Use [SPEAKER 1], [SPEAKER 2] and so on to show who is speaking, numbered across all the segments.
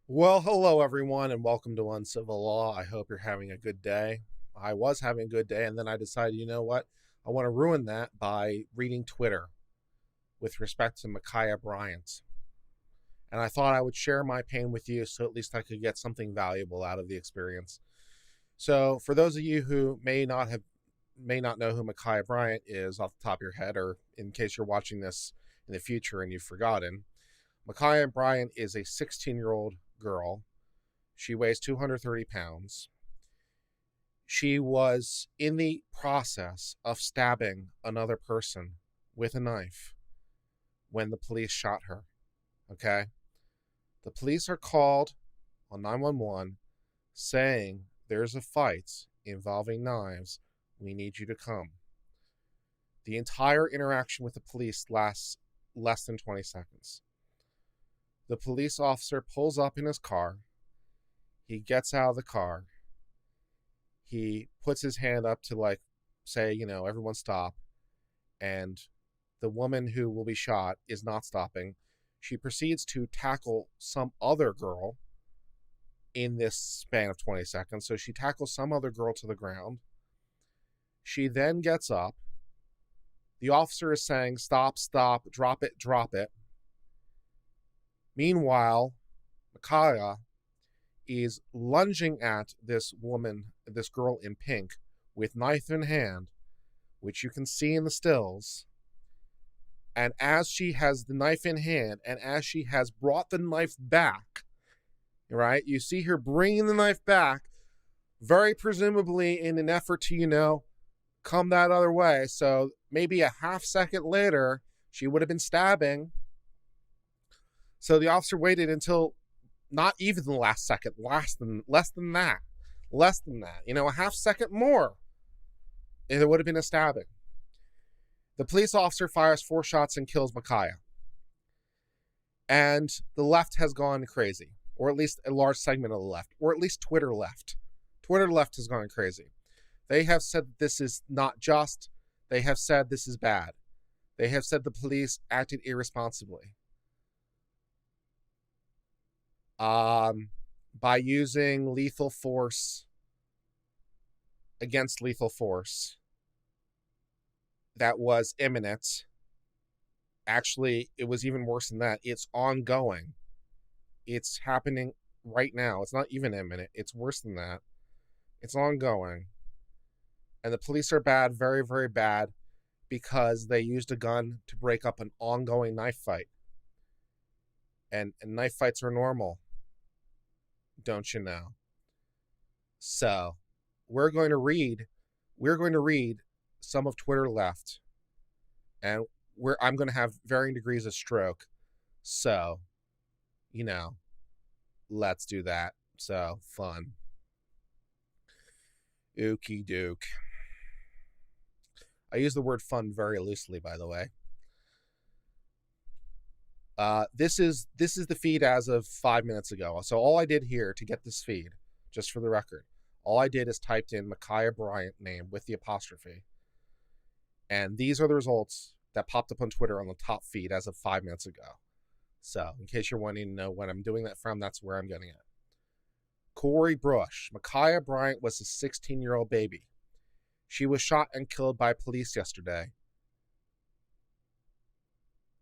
[SPEAKER 1] Well, hello everyone, and welcome to Uncivil Law. I hope you're having a good day. I was having a good day, and then I decided, you know what? I want to ruin that by reading Twitter with respect to Micaiah Bryant. And I thought I would share my pain with you so at least I could get something valuable out of the experience. So, for those of you who may not know who Micaiah Bryant is off the top of your head, or in case you're watching this in the future and you've forgotten, Micaiah Bryant is a 16-year-old girl. She weighs 230 pounds. She was in the process of stabbing another person with a knife when the police shot her. Okay? The police are called on 911 saying there's a fight involving knives. We need you to come. The entire interaction with the police lasts less than 20 seconds. The police officer pulls up in his car. He gets out of the car. He puts his hand up to say, everyone stop. And the woman who will be shot is not stopping. She proceeds to tackle some other girl in this span of 20 seconds. So she tackles some other girl to the ground. She then gets up. The officer is saying, stop, stop, drop it, drop it. Meanwhile, Micaiah is lunging at this woman, this girl in pink, with knife in hand, which you can see in the stills. And as she has the knife in hand, and as she has brought the knife back, right, you see her bringing the knife back, very presumably in an effort to, come that other way. So maybe a half second later, she would have been stabbing. So the officer waited until not even the last second, less than that, a half second more, and it would have been a stabbing. The police officer fires 4 shots and kills Micaiah. And the left has gone crazy, or at least a large segment of the left, or at least Twitter left. Twitter left has gone crazy. They have said that this is not just. They have said this is bad. They have said the police acted irresponsibly. By using lethal force against lethal force that was imminent. Actually, it was even worse than that. It's ongoing. It's happening right now. It's not even imminent. It's worse than that. It's ongoing. And the police are bad, very, very bad, because they used a gun to break up an ongoing knife fight. And knife fights are normal. Don't you know? So, we're going to read some of Twitter left, and I'm going to have varying degrees of stroke. So, let's do that. So, fun. Ookie doke. I use the word fun very loosely, by the way. This is the feed as of 5 minutes ago. So all I did here to get this feed, just for the record, all I did is typed in Micaiah Bryant name with the apostrophe. And these are the results that popped up on Twitter on the top feed as of 5 minutes ago. So in case you're wanting to know when I'm doing that from, that's where I'm getting it. Corey Brush. Micaiah Bryant was a 16-year-old baby. She was shot and killed by police yesterday.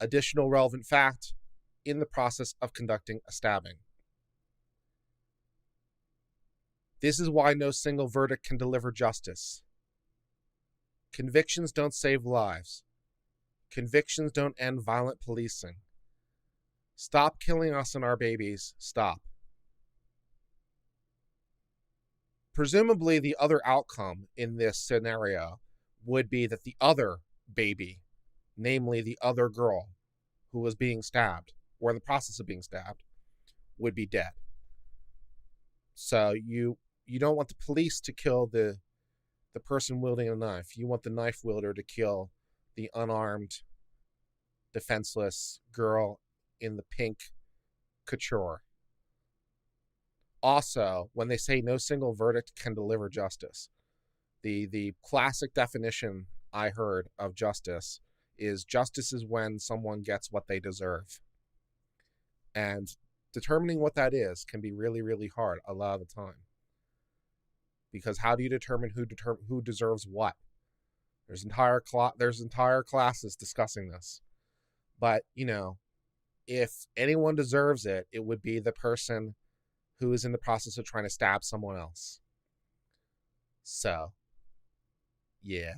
[SPEAKER 1] Additional relevant fact, in the process of conducting a stabbing. This is why no single verdict can deliver justice. Convictions don't save lives. Convictions don't end violent policing. Stop killing us and our babies. Stop. Presumably, the other outcome in this scenario would be that the other baby, namely the other girl who was being stabbed, or in the process of being stabbed, would be dead. So you don't want the police to kill the person wielding a knife. You want the knife wielder to kill the unarmed, defenseless girl in the pink couture. Also, when they say no single verdict can deliver justice, the classic definition I heard of justice is when someone gets what they deserve. And determining what that is can be really, really hard a lot of the time. Because how do you determine who deserves what? There's entire classes discussing this. But, if anyone deserves it, it would be the person who is in the process of trying to stab someone else. So, yeah.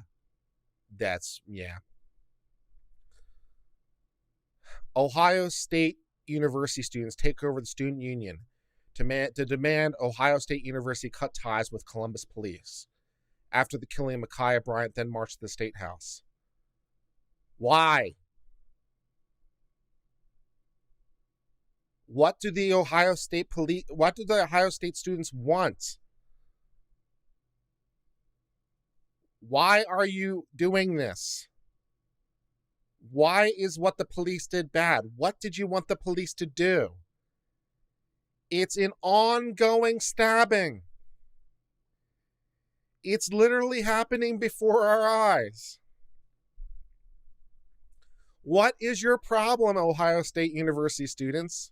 [SPEAKER 1] Ohio State University students take over the student union to demand Ohio State University cut ties with Columbus police. After the killing of Ma'Khia Bryant, then marched to the State House. Why? What do the Ohio State students want? Why are you doing this? Why is what the police did bad? What did you want the police to do? It's an ongoing stabbing. It's literally happening before our eyes. What is your problem, Ohio State University students?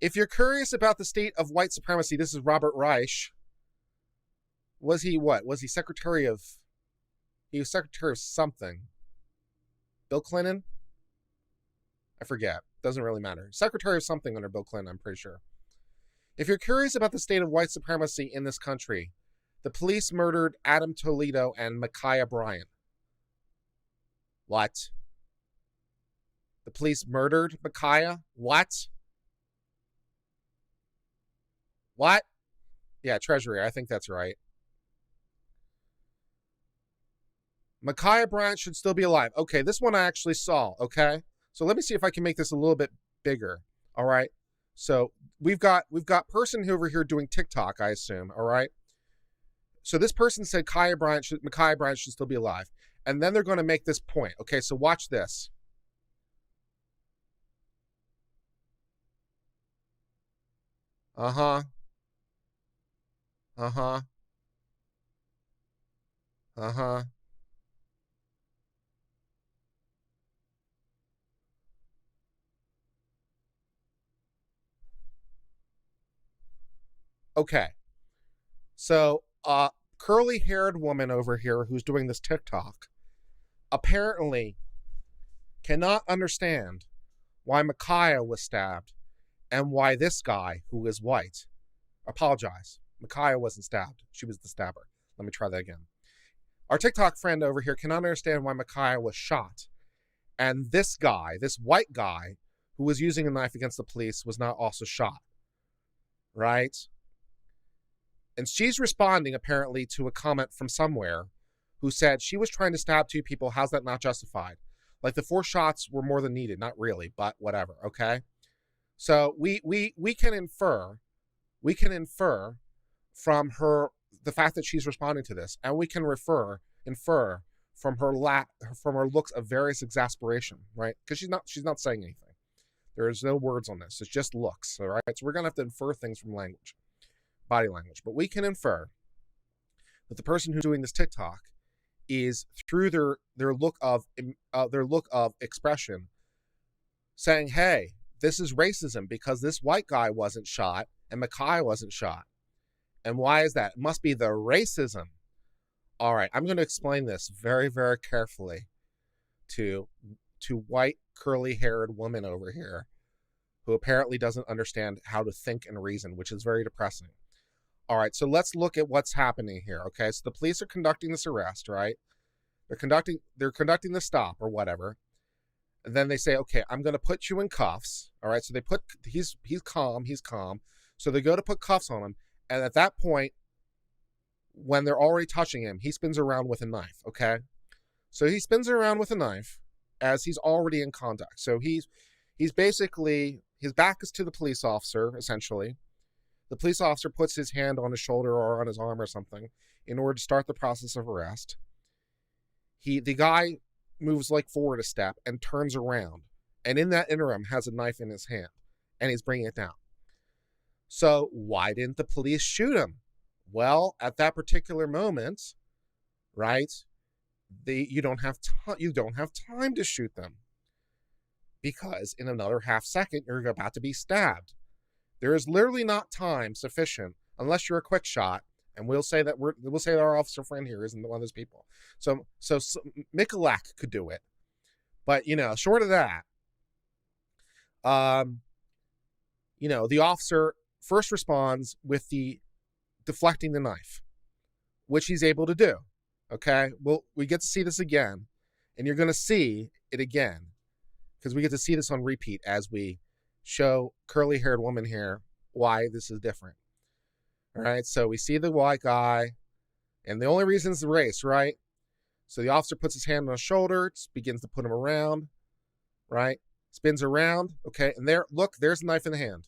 [SPEAKER 1] If you're curious about the state of white supremacy, this is Robert Reich. Was he what? Was he secretary of... He was secretary of something. Bill Clinton? I forget. Doesn't really matter. Secretary of something under Bill Clinton, I'm pretty sure. If you're curious about the state of white supremacy in this country, the police murdered Adam Toledo and Ma'Khia Bryant. What? The police murdered Ma'Khia? What? What? Yeah, Treasury. I think that's right. Ma'Khia Bryant should still be alive. Okay, this one I actually saw, okay? So let me see if I can make this a little bit bigger, all right? So we've got person over here doing TikTok, I assume, all right? So this person said Ma'Khia Bryant should still be alive. And then they're going to make this point. Okay, so watch this. Uh-huh. Uh-huh. Uh-huh. Okay. So, curly-haired woman over here who's doing this TikTok apparently cannot understand why Ma'Khia was stabbed and why this guy, who is white, apologize. Ma'Khia wasn't stabbed. She was the stabber. Let me try that again. Our TikTok friend over here cannot understand why Ma'Khia was shot. And this guy, this white guy, who was using a knife against the police was not also shot. Right? And she's responding, apparently, to a comment from somewhere who said she was trying to stab two people. How's that not justified? Like, the 4 shots were more than needed. Not really, but whatever, okay? So we can infer from her, the fact that she's responding to this, and we can infer from her looks of various exasperation, right? Because she's not saying anything. There's no words on this. It's just looks, all right? So we're going to have to infer things from language. Body language. But we can infer that the person who's doing this TikTok is, through their look of expression, saying, hey, this is racism because this white guy wasn't shot and Ma'Khia wasn't shot. And why is that? It must be the racism. All right, I'm going to explain this very, very carefully to white curly-haired woman over here who apparently doesn't understand how to think and reason, which is very depressing. All right, so let's look at what's happening here, okay? So the police are conducting this arrest, right? They're conducting the stop or whatever. And then they say, okay, I'm going to put you in cuffs, all right? So they put, he's calm. So they go to put cuffs on him. And at that point, when they're already touching him, he spins around with a knife, okay? So he spins around with a knife as he's already in contact. So he's basically, his back is to the police officer, essentially. The police officer puts his hand on his shoulder or on his arm or something in order to start the process of arrest. The guy moves like forward a step and turns around. And in that interim has a knife in his hand. And he's bringing it down. So why didn't the police shoot him? Well, at that particular moment, right, you don't have time to shoot them. because in another half second, you're about to be stabbed. There is literally not time sufficient, unless you're a quick shot, and we'll say that our officer friend here isn't one of those people. So Michalak could do it, but short of that, the officer first responds with the deflecting the knife, which he's able to do. Okay, well, we get to see this again, and you're going to see it again because we get to see this on repeat as we show curly-haired woman here why this is different. All right, so we see the white guy, and the only reason is the race, right? So the officer puts his hand on his shoulder, begins to put him around, right? Spins around, okay, and there's the knife in the hand.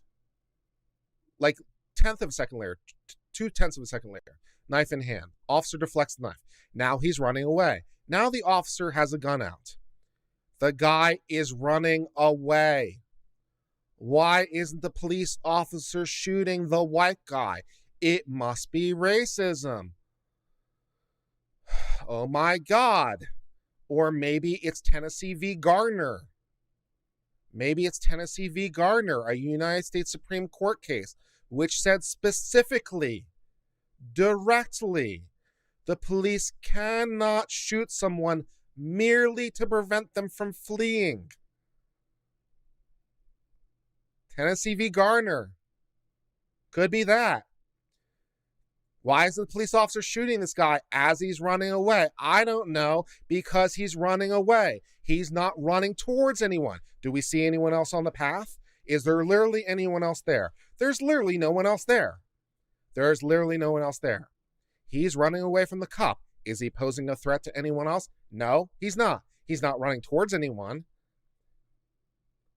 [SPEAKER 1] Like 2/10 of a second later, knife in hand. Officer deflects the knife. Now he's running away. Now the officer has a gun out. The guy is running away. Why isn't the police officer shooting the white guy? It must be racism. Oh my God. Or maybe it's Tennessee v. Gardner. A United States Supreme Court case, which said specifically, directly, the police cannot shoot someone merely to prevent them from fleeing. Tennessee v. Gardner. Could be that. Why is the police officer shooting this guy as he's running away? I don't know, because he's running away. He's not running towards anyone. Do we see anyone else on the path? Is there literally anyone else there? There's literally no one else there. He's running away from the cop. Is he posing a threat to anyone else? No, he's not. He's not running towards anyone.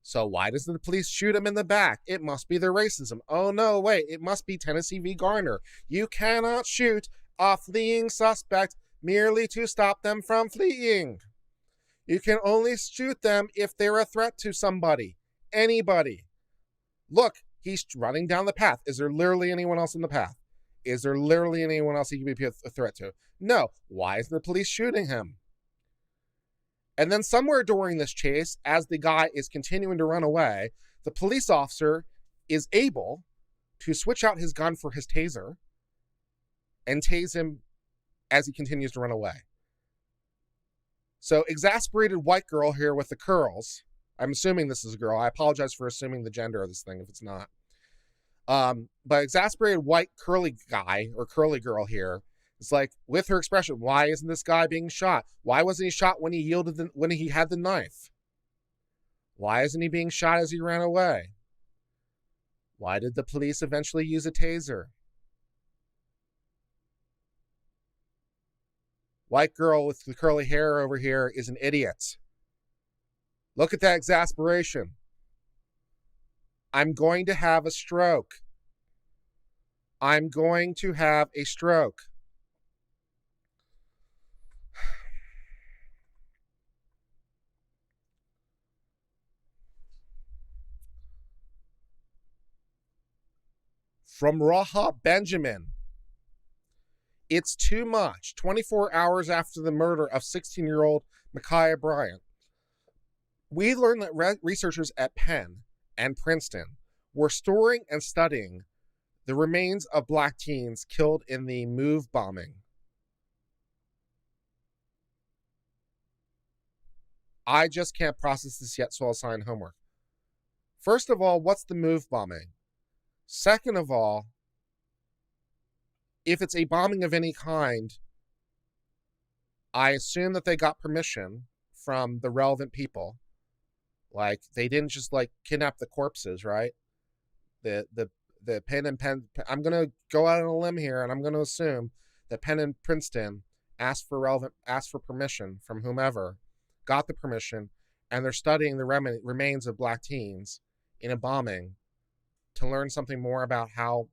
[SPEAKER 1] So why doesn't the police shoot him in the back? It must be their racism. Oh no, wait, it must be Tennessee v. Gardner. You cannot shoot a fleeing suspect merely to stop them from fleeing. You can only shoot them if they're a threat to somebody. Anybody. Look, he's running down the path. Is there literally anyone else in the path? Is there literally anyone else he can be a threat to? No. Why isn't the police shooting him? And then somewhere during this chase, as the guy is continuing to run away, the police officer is able to switch out his gun for his taser and tase him as he continues to run away. So exasperated white girl here with the curls. I'm assuming this is a girl. I apologize for assuming the gender of this thing if it's not. But exasperated white curly guy or curly girl here, it's like, with her expression, why isn't this guy being shot? Why wasn't he shot when he had the knife? Why isn't he being shot as he ran away? Why did the police eventually use a taser? White girl with the curly hair over here is an idiot. Look at that exasperation. I'm going to have a stroke. From Raha Benjamin. It's too much. 24 hours after the murder of 16-year-old Micaiah Bryant, we learned that researchers at Penn and Princeton were storing and studying the remains of black teens killed in the MOVE bombing. I just can't process this yet, so I'll assign homework. First of all, what's the MOVE bombing? Second of all, if it's a bombing of any kind, I assume that they got permission from the relevant people. Like, they didn't just, kidnap the corpses, right? The Penn and Penn... I'm going to go out on a limb here, and I'm going to assume that Penn and Princeton asked for permission from whomever, got the permission, and they're studying the remains of black teens in a bombing to learn something more about how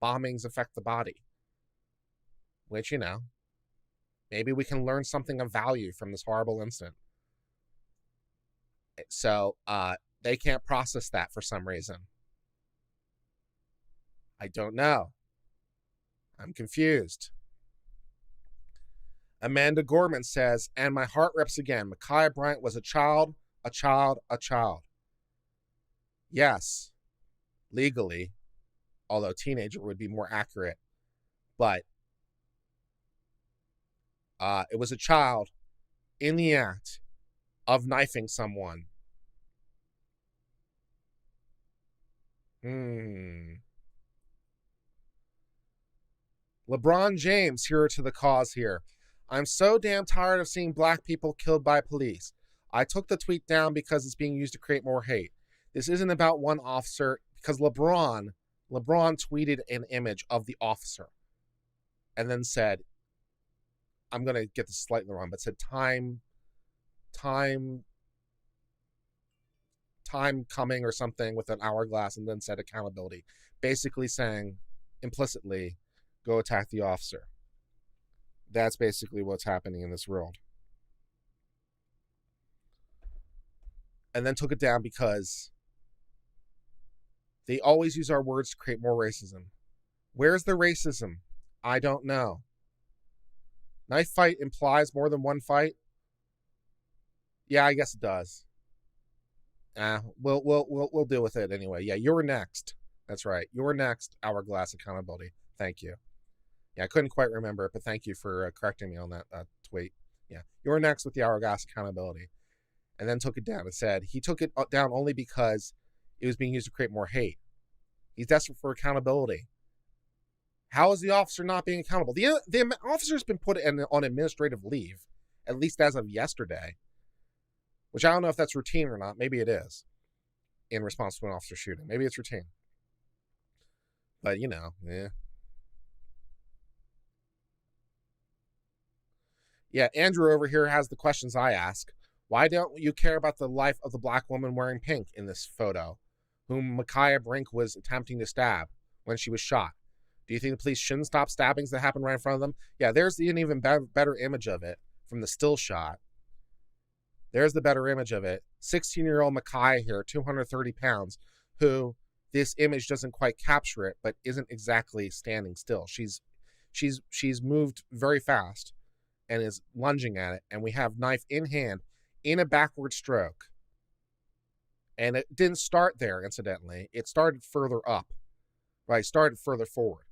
[SPEAKER 1] bombings affect the body. Which, maybe we can learn something of value from this horrible incident. So, they can't process that for some reason. I don't know. I'm confused. Amanda Gorman says, and my heart rips again. Micaiah Bryant was a child. Yes, legally, although teenager would be more accurate, but it was a child in the act of knifing someone. LeBron James, hero to the cause here. I'm so damn tired of seeing black people killed by police. I took the tweet down because it's being used to create more hate. This isn't about one officer, because LeBron tweeted an image of the officer and then said, I'm going to get this slightly wrong, but said time coming or something with an hourglass, and then said accountability, basically saying implicitly, go attack the officer. That's basically what's happening in this world. And then took it down because they always use our words to create more racism. Where's the racism? I don't know. Knife fight implies more than one fight? Yeah, I guess it does. We'll deal with it anyway. Yeah, you're next. That's right. You're next. Hourglass accountability. Thank you. Yeah, I couldn't quite remember it, but thank you for correcting me on that tweet. Yeah, you're next with the hourglass accountability. And then took it down and said he took it down only because it was being used to create more hate. He's desperate for accountability. How is the officer not being accountable? The officer's been put on administrative leave, at least as of yesterday, which I don't know if that's routine or not. Maybe it is in response to an officer shooting. Maybe it's routine. But, yeah. Yeah, Andrew over here has the questions I ask. Why don't you care about the life of the black woman wearing pink in this photo, whom Micaiah Brink was attempting to stab when she was shot? Do you think the police shouldn't stop stabbings that happen right in front of them? Yeah, there's an even better image of it from the still shot. There's the better image of it. 16-year-old Micaiah here, 230 pounds, who this image doesn't quite capture it, but isn't exactly standing still. She's moved very fast and is lunging at it, and we have knife in hand in a backward stroke. And it didn't start there, incidentally. It started further up, right? Started further forward.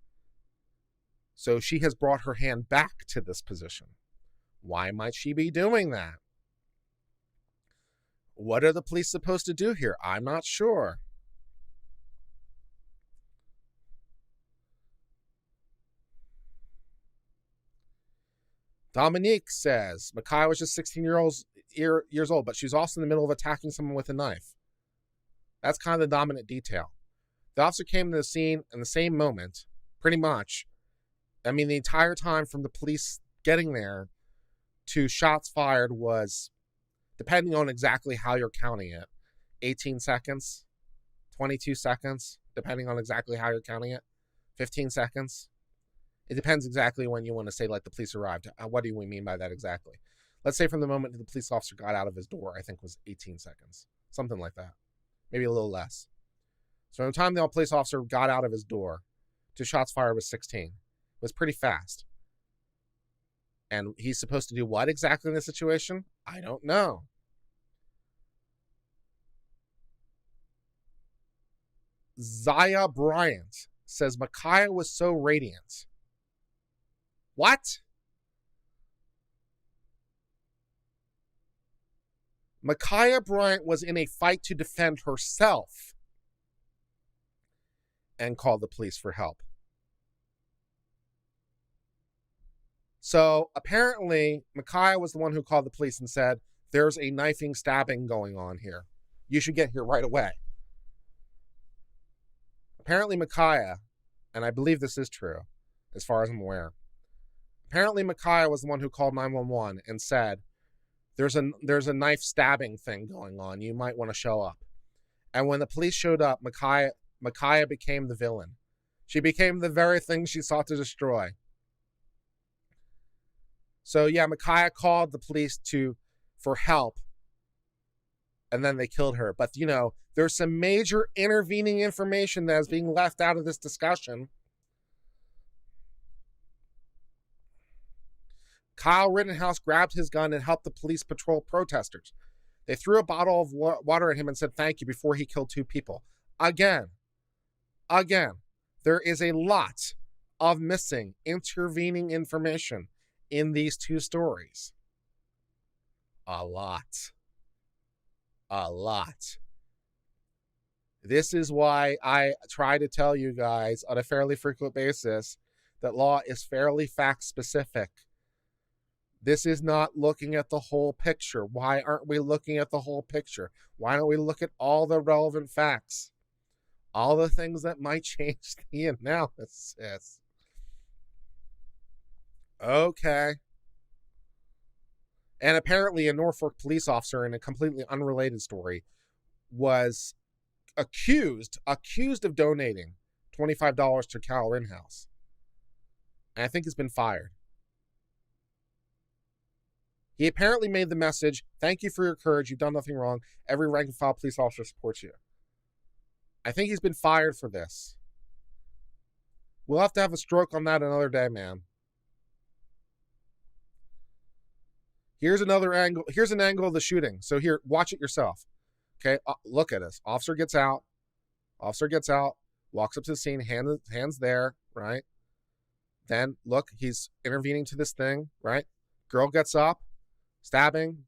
[SPEAKER 1] So she has brought her hand back to this position. Why might she be doing that? What are the police supposed to do here? I'm not sure. Dominique says, Micaiah was just 16 years old, but she was also in the middle of attacking someone with a knife. That's kind of the dominant detail. The officer came to the scene in the same moment, pretty much. I mean, the entire time from the police getting there to shots fired was, depending on exactly how you're counting it, 18 seconds, 22 seconds, depending on exactly how you're counting it, 15 seconds. It depends exactly when you want to say, like, the police arrived. What do we mean by that exactly? Let's say from the moment the police officer got out of his door, I think was 18 seconds. Something like that. Maybe a little less. So from the time the police officer got out of his door to shots fired was 16. It was pretty fast. And he's supposed to do what exactly in this situation? I don't know. Zaya Bryant says Micaiah was so radiant. What? Micaiah Bryant was in a fight to defend herself and called the police for help. So apparently, Micaiah was the one who called the police and said, there's a knifing, stabbing going on here. You should get here right away. Apparently, Micaiah, and I believe this is true, as far as I'm aware, apparently Micaiah was the one who called 911 and said, there's a knife stabbing thing going on. You might want to show up. And when the police showed up, Micaiah became the villain. She became the very thing she sought to destroy. So yeah, Micaiah called the police for help, and then they killed her. But there's some major intervening information that is being left out of this discussion. Kyle Rittenhouse grabbed his gun and helped the police patrol protesters. They threw a bottle of water at him and said thank you before he killed 2 people. Again, there is a lot of missing intervening information in these 2 stories. A lot. This is why I try to tell you guys on a fairly frequent basis that law is fairly fact specific. This is not looking at the whole picture. Why aren't we looking at the whole picture? Why don't we look at all the relevant facts? All the things that might change the analysis. Okay. And apparently a Norfolk police officer, in a completely unrelated story, was accused of donating $25 to Cal Rittenhouse. And I think he's been fired. He apparently made the message, thank you for your courage, you've done nothing wrong, every rank and file police officer supports you. I think he's been fired for this. We'll have to have a stroke on that another day, man. Here's another angle. Here's an angle of the shooting. So here, watch it yourself. Okay, look at this. Officer gets out, walks up to the scene, hands there, right? Then, look, he's intervening to this thing, right? Girl gets up, stabbing,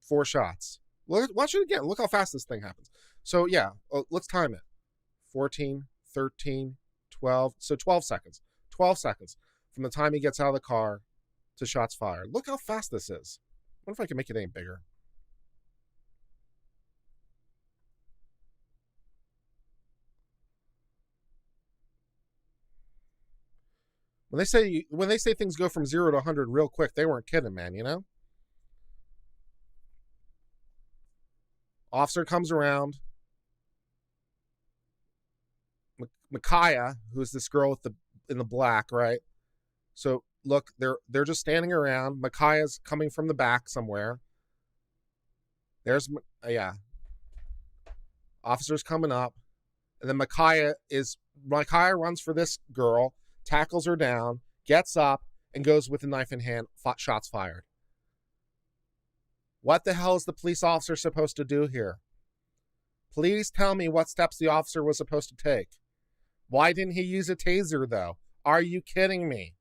[SPEAKER 1] 4 shots. Watch it again. Look how fast this thing happens. So, yeah, let's time it. 14, 13, 12. So 12 seconds. 12 seconds from the time he gets out of the car to shots fired. Look how fast this is. I wonder if I can make it any bigger. When they say things go from 0 to 100 real quick, they weren't kidding, man, you know? Officer comes around. Micaiah, who's this girl in the black, right? So look, they're just standing around. Micaiah's coming from the back somewhere. There's officer's coming up, and then Micaiah runs for this girl, tackles her down, gets up, and goes with a knife in hand. Shots fired. What the hell is the police officer supposed to do here? Please tell me what steps the officer was supposed to take. Why didn't he use a taser, though? Are you kidding me?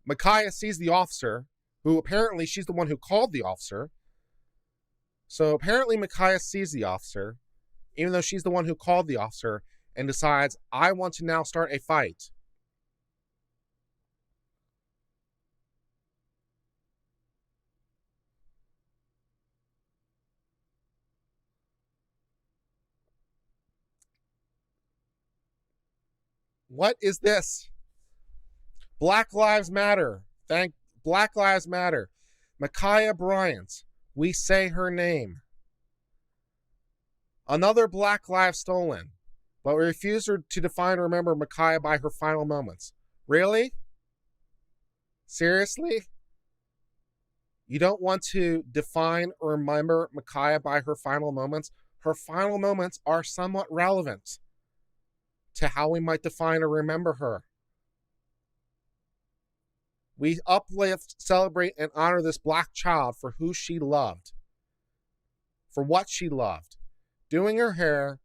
[SPEAKER 1] Micaiah sees the officer, who apparently she's the one who called the officer. So apparently Micaiah sees the officer, even though she's the one who called the officer, and decides, I want to now start a fight. What is this? Black Lives Matter. Black Lives Matter. Micaiah Bryant. We say her name. Another Black life stolen, but we refuse to define or remember Micaiah by her final moments. Really? Seriously? You don't want to define or remember Micaiah by her final moments? Her final moments are somewhat relevant to how we might define or remember her. We uplift, celebrate, and honor this Black child for who she loved, for what she loved. Doing her hair,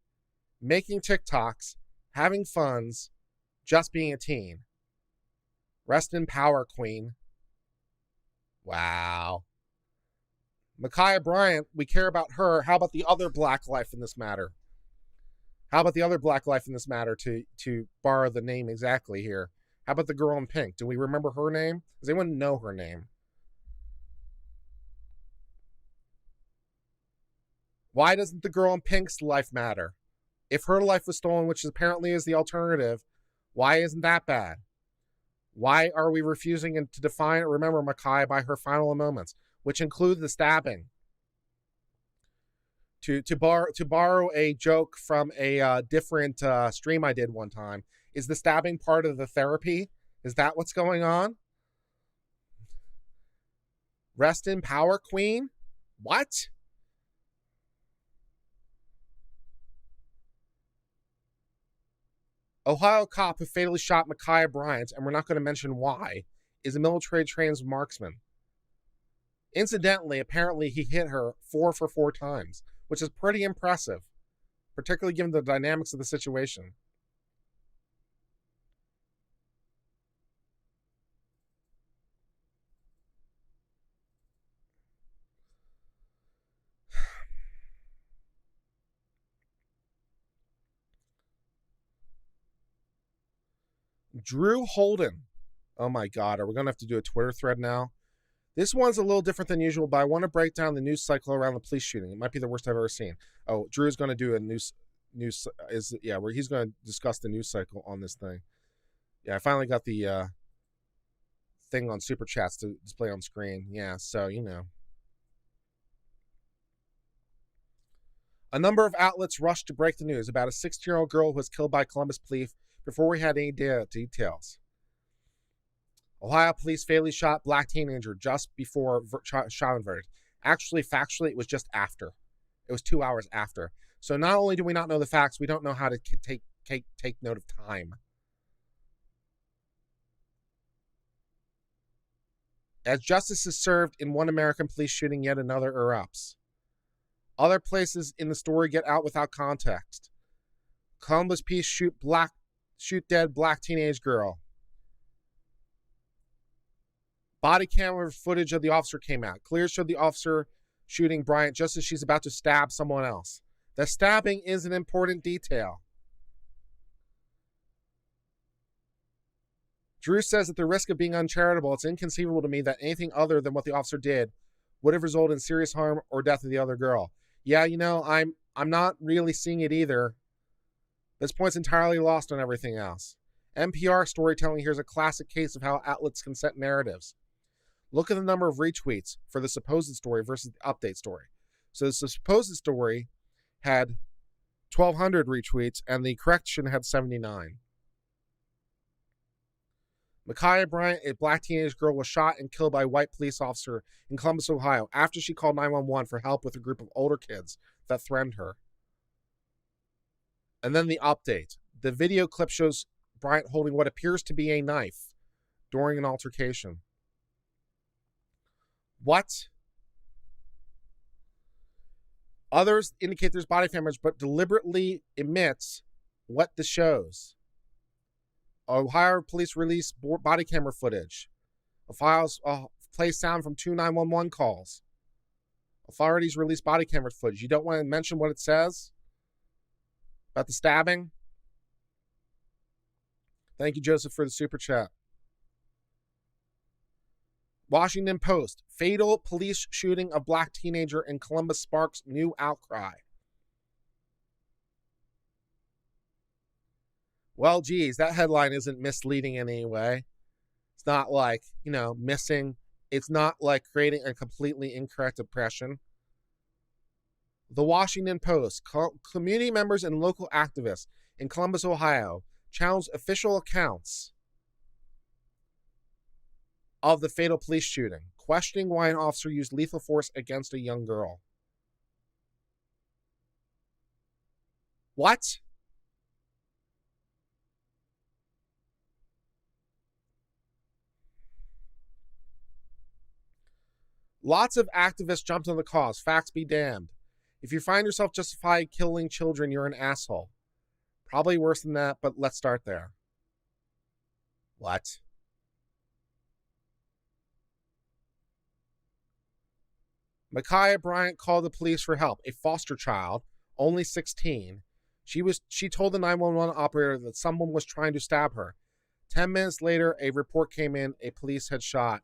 [SPEAKER 1] making TikToks, having funs, just being a teen. Rest in power, Queen. Wow. Micaiah Bryant, we care about her. How about the other Black life in this matter? How about the other Black life in this matter, to borrow the name exactly here? How about the girl in pink? Do we remember her name? Does anyone know her name? Why doesn't the girl in pink's life matter? If her life was stolen, which apparently is the alternative, why isn't that bad? Why are we refusing to define or remember Micaiah by her final moments, which include the stabbing? To borrow a joke from a different stream I did one time, is the stabbing part of the therapy? Is that what's going on? Rest in power, Queen? What? Ohio cop who fatally shot Micaiah Bryant, and we're not going to mention why, is a military trained marksman. Incidentally, apparently he hit her 4 times, which is pretty impressive, particularly given the dynamics of the situation. Drew Holden. Oh my God, are we going to have to do a Twitter thread now? This one's a little different than usual, but I want to break down the news cycle around the police shooting. It might be the worst I've ever seen. Oh, Drew's going to do a where he's going to discuss the news cycle on this thing. Yeah, I finally got the thing on Super Chats to display on screen. Yeah, so, you know. A number of outlets rushed to break the news about a 16-year-old girl who was killed by Columbus police before we had any details. Ohio police fatally shot black teenager just before trial verdict. Actually, factually, it was just after. It was 2 hours after. So not only do we not know the facts, we don't know how to take note of time. As justice is served in one American police shooting, yet another erupts. Other places in the story get out without context. Columbus police shoot dead black teenage girl. Body camera footage of the officer came out. Clear showed the officer shooting Bryant just as she's about to stab someone else. The stabbing is an important detail. Drew says at the risk of being uncharitable, it's inconceivable to me that anything other than what the officer did would have resulted in serious harm or death of the other girl. Yeah, you know, I'm not really seeing it either. This point's entirely lost on everything else. NPR storytelling here is a classic case of how outlets can set narratives. Look at the number of retweets for the supposed story versus the update story. So the supposed story had 1,200 retweets, and the correction had 79. Micaiah Bryant, a black teenage girl, was shot and killed by a white police officer in Columbus, Ohio, after she called 911 for help with a group of older kids that threatened her. And then the update. The video clip shows Bryant holding what appears to be a knife during an altercation. What? Others indicate there's body damage, but deliberately omits what this shows. Ohio police released body camera footage. Files play sound from 2 911 calls. Authorities released body camera footage. You don't want to mention what it says about the stabbing? Thank you, Joseph, for the super chat. Washington Post. Fatal police shooting of black teenager in Columbus sparks new outcry. Well, geez, that headline isn't misleading in any way. It's not like, missing. It's not like creating a completely incorrect impression. The Washington Post. Community members and local activists in Columbus, Ohio, challenged official accounts of the fatal police shooting, questioning why an officer used lethal force against a young girl. What? Lots of activists jumped on the cause. Facts be damned. If you find yourself justified killing children, you're an asshole. Probably worse than that, but let's start there. What? Micaiah Bryant called the police for help. A foster child, only 16. She told the 911 operator that someone was trying to stab her. 10 minutes later, a report came in. A police had shot.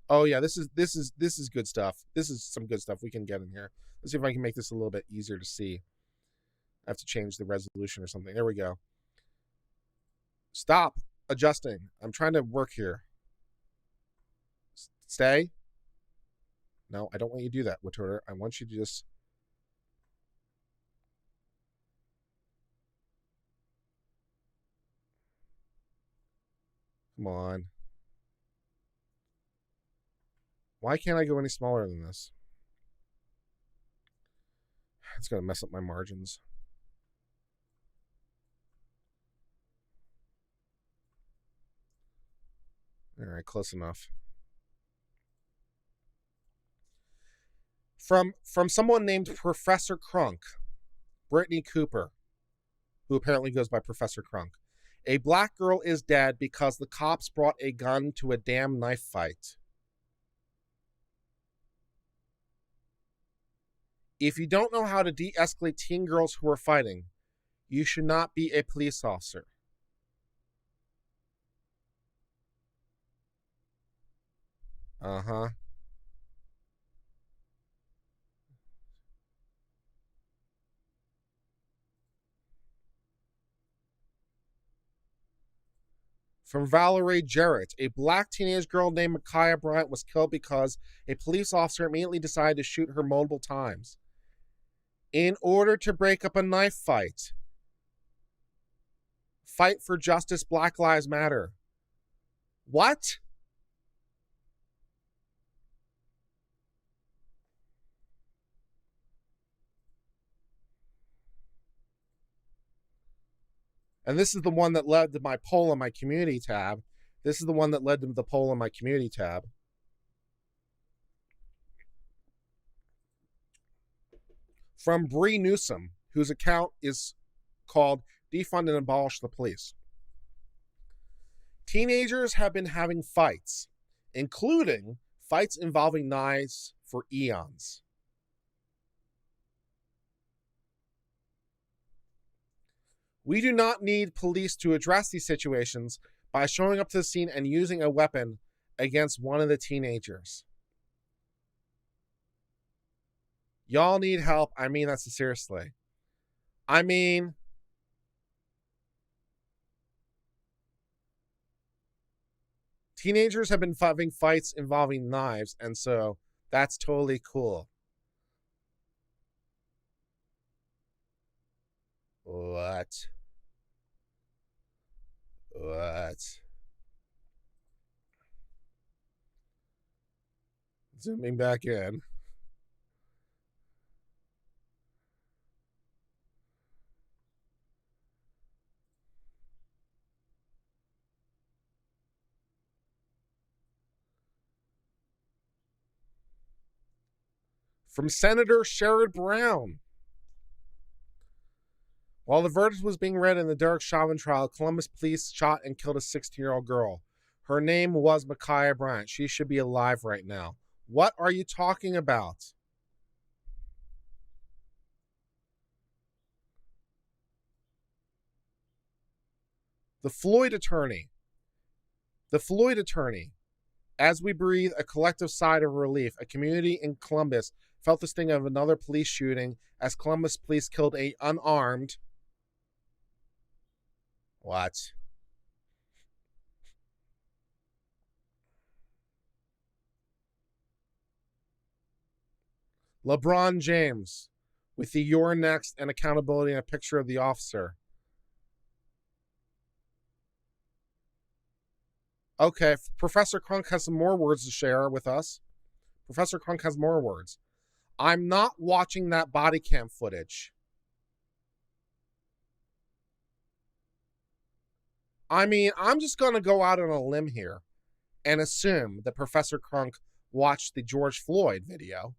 [SPEAKER 1] Oh yeah, this is good stuff. This is some good stuff we can get in here. Let's see if I can make this a little bit easier to see. I have to change the resolution or something. There we go. Stop adjusting. I'm trying to work here. Stay. No, I don't want you to do that, Twitter. I want you to just... Come on. Why can't I go any smaller than this? It's going to mess up my margins. All right, close enough. From someone named Professor Crunk, Brittany Cooper, who apparently goes by Professor Crunk. A black girl is dead because the cops brought a gun to a damn knife fight. If you don't know how to de-escalate teen girls who are fighting, you should not be a police officer. Uh-huh. From Valerie Jarrett, a black teenage girl named Micaiah Bryant was killed because a police officer immediately decided to shoot her multiple times in order to break up a knife fight. Fight for justice, Black Lives Matter. What? And this is the one that led to my poll on my community tab. This is the one that led to the poll on my community tab. From Bree Newsom, whose account is called Defund and Abolish the Police. Teenagers have been having fights, including fights involving knives, for eons. We do not need police to address these situations by showing up to the scene and using a weapon against one of the teenagers. Y'all need help. I mean that seriously. I mean, teenagers have been having fights involving knives, and so that's totally cool. What? Zooming back in. From Senator Sherrod Brown. While the verdict was being read in the Derek Chauvin trial, Columbus police shot and killed a 16-year-old girl. Her name was Micaiah Bryant. She should be alive right now. What are you talking about? The Floyd attorney. As we breathe a collective sigh of relief, a community in Columbus felt the sting of another police shooting as Columbus police killed a unarmed... What? LeBron James with the "You're Next" and accountability and a picture of the officer. Okay, Professor Crunk has some more words to share with us. Professor Crunk has more words. I'm not watching that body cam footage. I mean, I'm just going to go out on a limb here and assume that Professor Crunk watched the George Floyd video.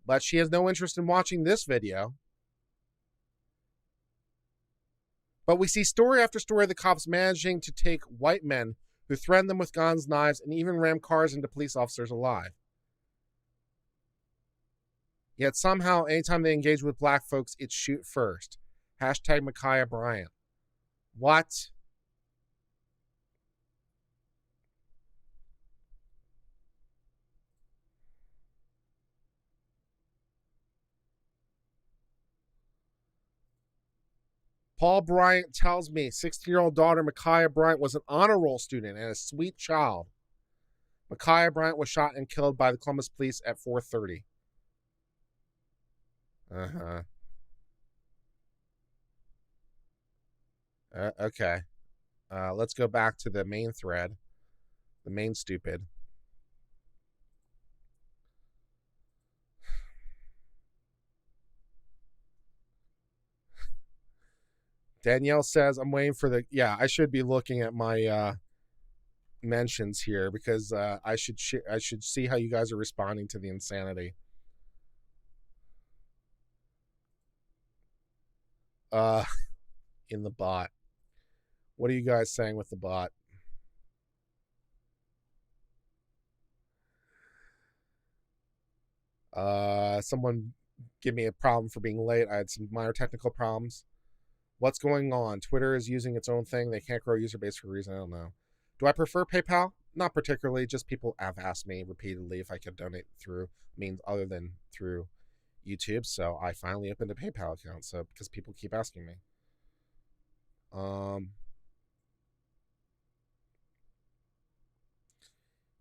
[SPEAKER 1] But she has no interest in watching this video. But we see story after story of the cops managing to take white men who threaten them with guns, knives, and even ram cars into police officers alive. Yet somehow, anytime they engage with black folks, it's shoot first. Hashtag Micaiah Bryant. What? Paul Bryant tells me 16-year-old daughter Micaiah Bryant was an honor roll student and a sweet child. Micaiah Bryant was shot and killed by the Columbus police at 4:30. Okay. Let's go back to the main thread, the main stupid. Danielle says, I'm waiting for the. Yeah, I should be looking at my mentions here because I should see how you guys are responding to the insanity. Uh, in the bot. What are you guys saying with the bot? Someone give me a problem for being late. I had some minor technical problems. What's going on? Twitter is using its own thing. They can't grow user base for a reason. I don't know. Do I prefer PayPal? Not particularly. Just people have asked me repeatedly if I could donate through means other than through YouTube. So I finally opened a PayPal account. So because people keep asking me.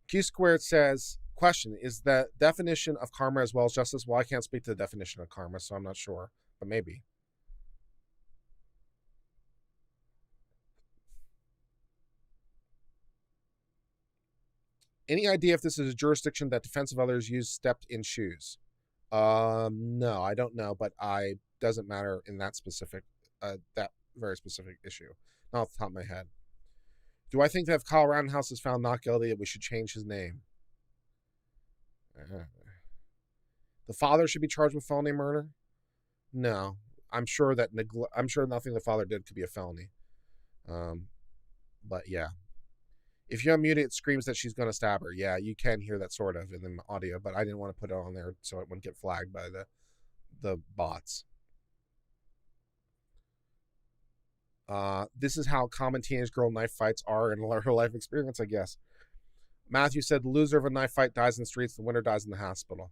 [SPEAKER 1] Q squared says, question, is the definition of karma as well as justice? Well, I can't speak to the definition of karma, so I'm not sure, but maybe. Any idea if this is a jurisdiction that defensive others use stepped in shoes? No, I don't know, but I doesn't matter in that specific, that very specific issue. Not off the top of my head. Do I think that if Kyle Rittenhouse is found not guilty, that we should change his name? The father should be charged with felony murder? No, I'm sure that I'm sure nothing the father did could be a felony. But yeah, if you unmute it, it screams that she's going to stab her. Yeah, you can hear that sort of in the audio, but I didn't want to put it on there so it wouldn't get flagged by the bots. This is how common teenage girl knife fights are in her life experience, I guess. Matthew said the loser of a knife fight dies in the streets, the winner dies in the hospital.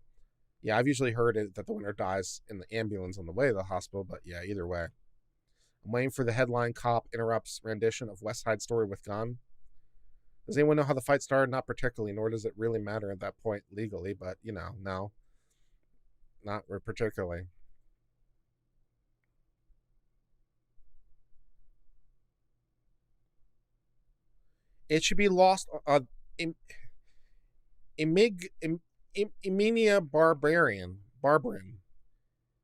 [SPEAKER 1] Yeah, I've usually heard it that the winner dies in the ambulance on the way to the hospital, but yeah, either way. I'm waiting for the headline. Cop interrupts rendition of West Side Story with gun. Does anyone know how the fight started? Not particularly, nor does it really matter at that point legally, but, no. Not particularly. It should be lost. Emilia Barbarin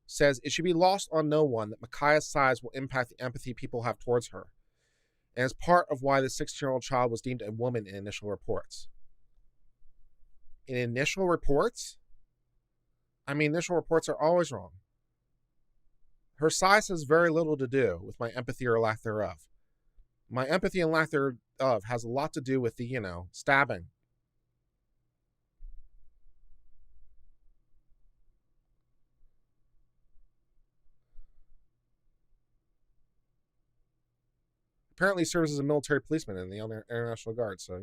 [SPEAKER 1] says it should be lost on no one that Micaiah's size will impact the empathy people have towards her, and is part of why the 16-year-old child was deemed a woman in initial reports. In initial reports? I mean, initial reports are always wrong. Her size has very little to do with my empathy or lack thereof. My empathy and lack thereof has a lot to do with the, stabbing. Apparently serves as a military policeman in the International Guard, so,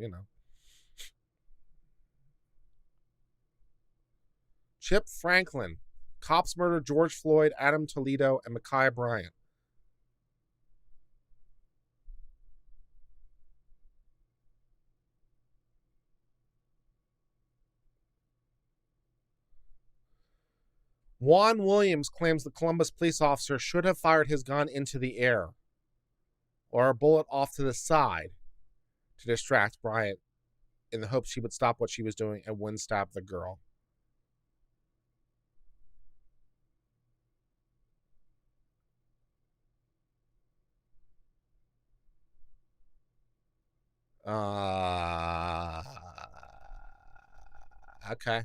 [SPEAKER 1] Chip Franklin. Cops murder George Floyd, Adam Toledo, and Micaiah Bryant. Juan Williams claims the Columbus police officer should have fired his gun into the air or a bullet off to the side to distract Bryant in the hopes she would stop what she was doing and wouldn't stab the girl. Okay.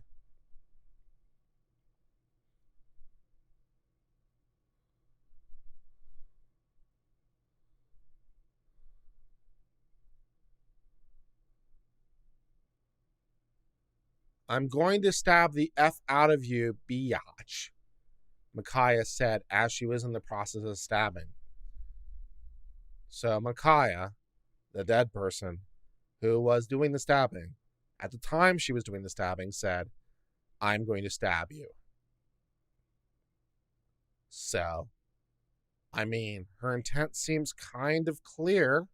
[SPEAKER 1] I'm going to stab the F out of you, biatch, Micaiah said as she was in the process of stabbing. So Micaiah, the dead person who was doing the stabbing, at the time she was doing the stabbing, said, I'm going to stab you. So, I mean, her intent seems kind of clear.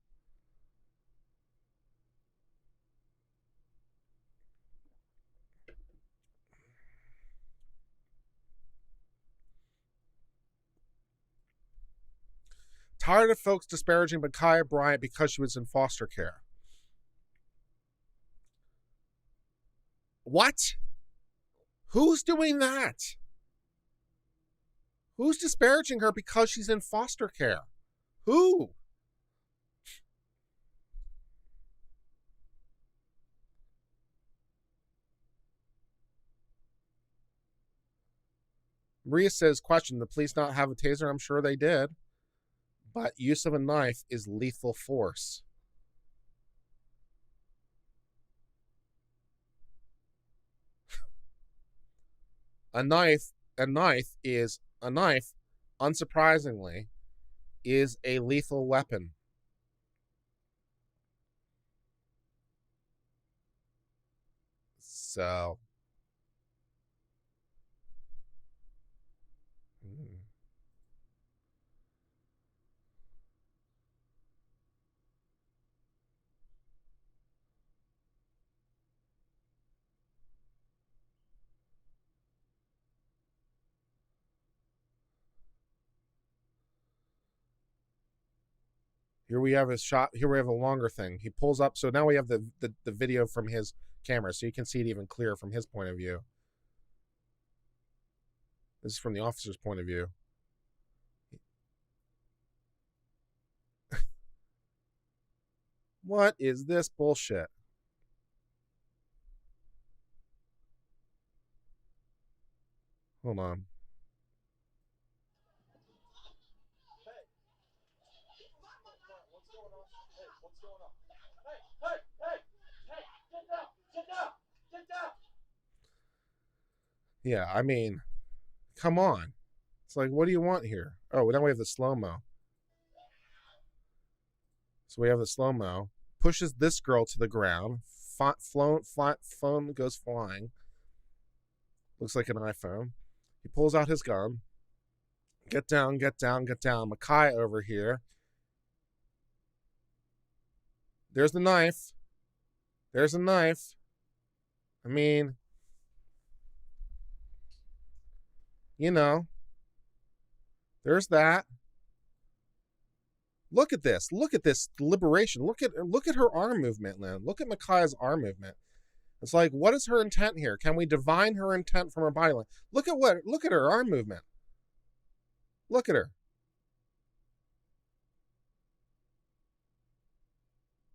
[SPEAKER 1] Tired of folks disparaging Ma'Khia Bryant because she was in foster care. What? Who's doing that? Who's disparaging her because she's in foster care? Who? Maria says, question, the police not have a taser? I'm sure they did. But use of a knife is lethal force. A knife, unsurprisingly, is a lethal weapon. So, here we have a shot. Here we have a longer thing. He pulls up. So now we have the video from his camera, so you can see it even clearer from his point of view. This is from the officer's point of view. What is this bullshit? Hold on. Yeah, I mean, come on. It's like, what do you want here? Oh, now we have the slow-mo. So we have the slow-mo. Pushes this girl to the ground. Phone goes flying. Looks like an iPhone. He pulls out his gun. Get down, get down, get down. Ma'Khia over here. There's the knife. There's a knife. I mean, you know, there's that. Look at this. Look at this liberation. Look at her arm movement, Lynn. Look at Ma'Khia's arm movement. It's like, what is her intent here? Can we divine her intent from her body line? Look at her arm movement. Look at her.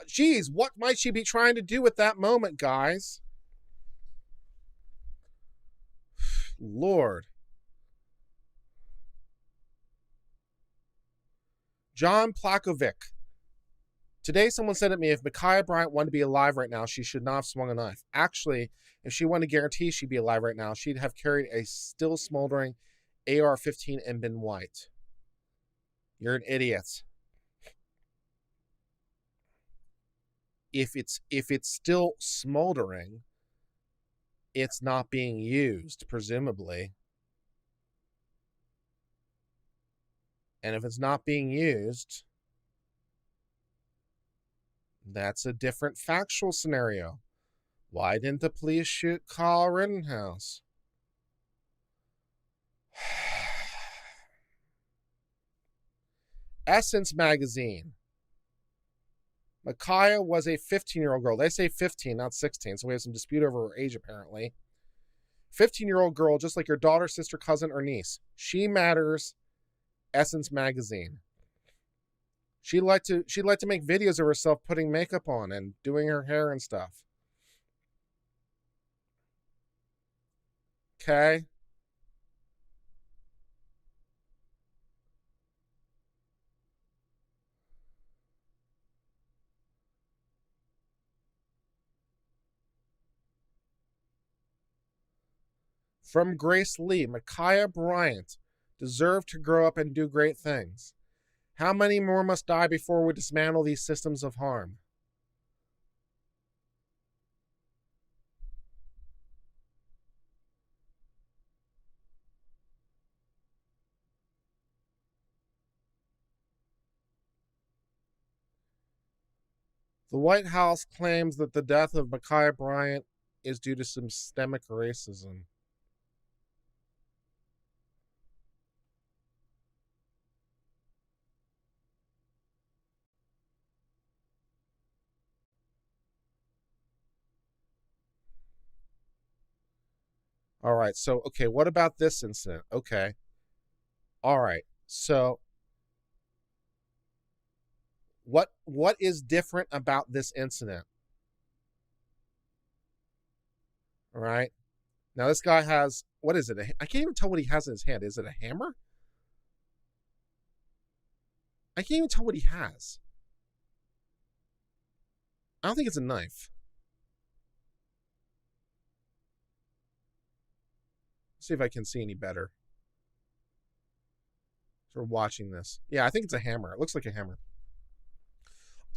[SPEAKER 1] Geez, what might she be trying to do at that moment, guys? Lord. John Plakovic. Today, someone said to me, if Ma'Khia Bryant wanted to be alive right now, she should not have swung a knife. Actually, if she wanted to guarantee she'd be alive right now, she'd have carried a still smoldering AR-15 and been white. You're an idiot. If it's still smoldering, it's not being used, presumably. And if it's not being used, that's a different factual scenario. Why didn't the police shoot Kyle Rittenhouse? Essence magazine. Ma'Khia was a 15-year-old girl. They say 15, not 16, so we have some dispute over her age, apparently. 15-year-old girl, just like your daughter, sister, cousin, or niece. She matters. Essence magazine. She'd like to make videos of herself putting makeup on and doing her hair and stuff. Okay? From Grace Lee, Ma'Khia Bryant deserved to grow up and do great things. How many more must die before we dismantle these systems of harm? The White House claims that the death of Ma'Khia Bryant is due to systemic racism. All right. So, okay, what about this incident? Okay. All right. So, what is different about this incident? All right. Now this guy has, what is it? I can't even tell what he has in his hand. Is it a hammer? I can't even tell what he has. I don't think it's a knife. Let's see if I can see any better. So we're watching this. Yeah, I think it's a hammer. It looks like a hammer.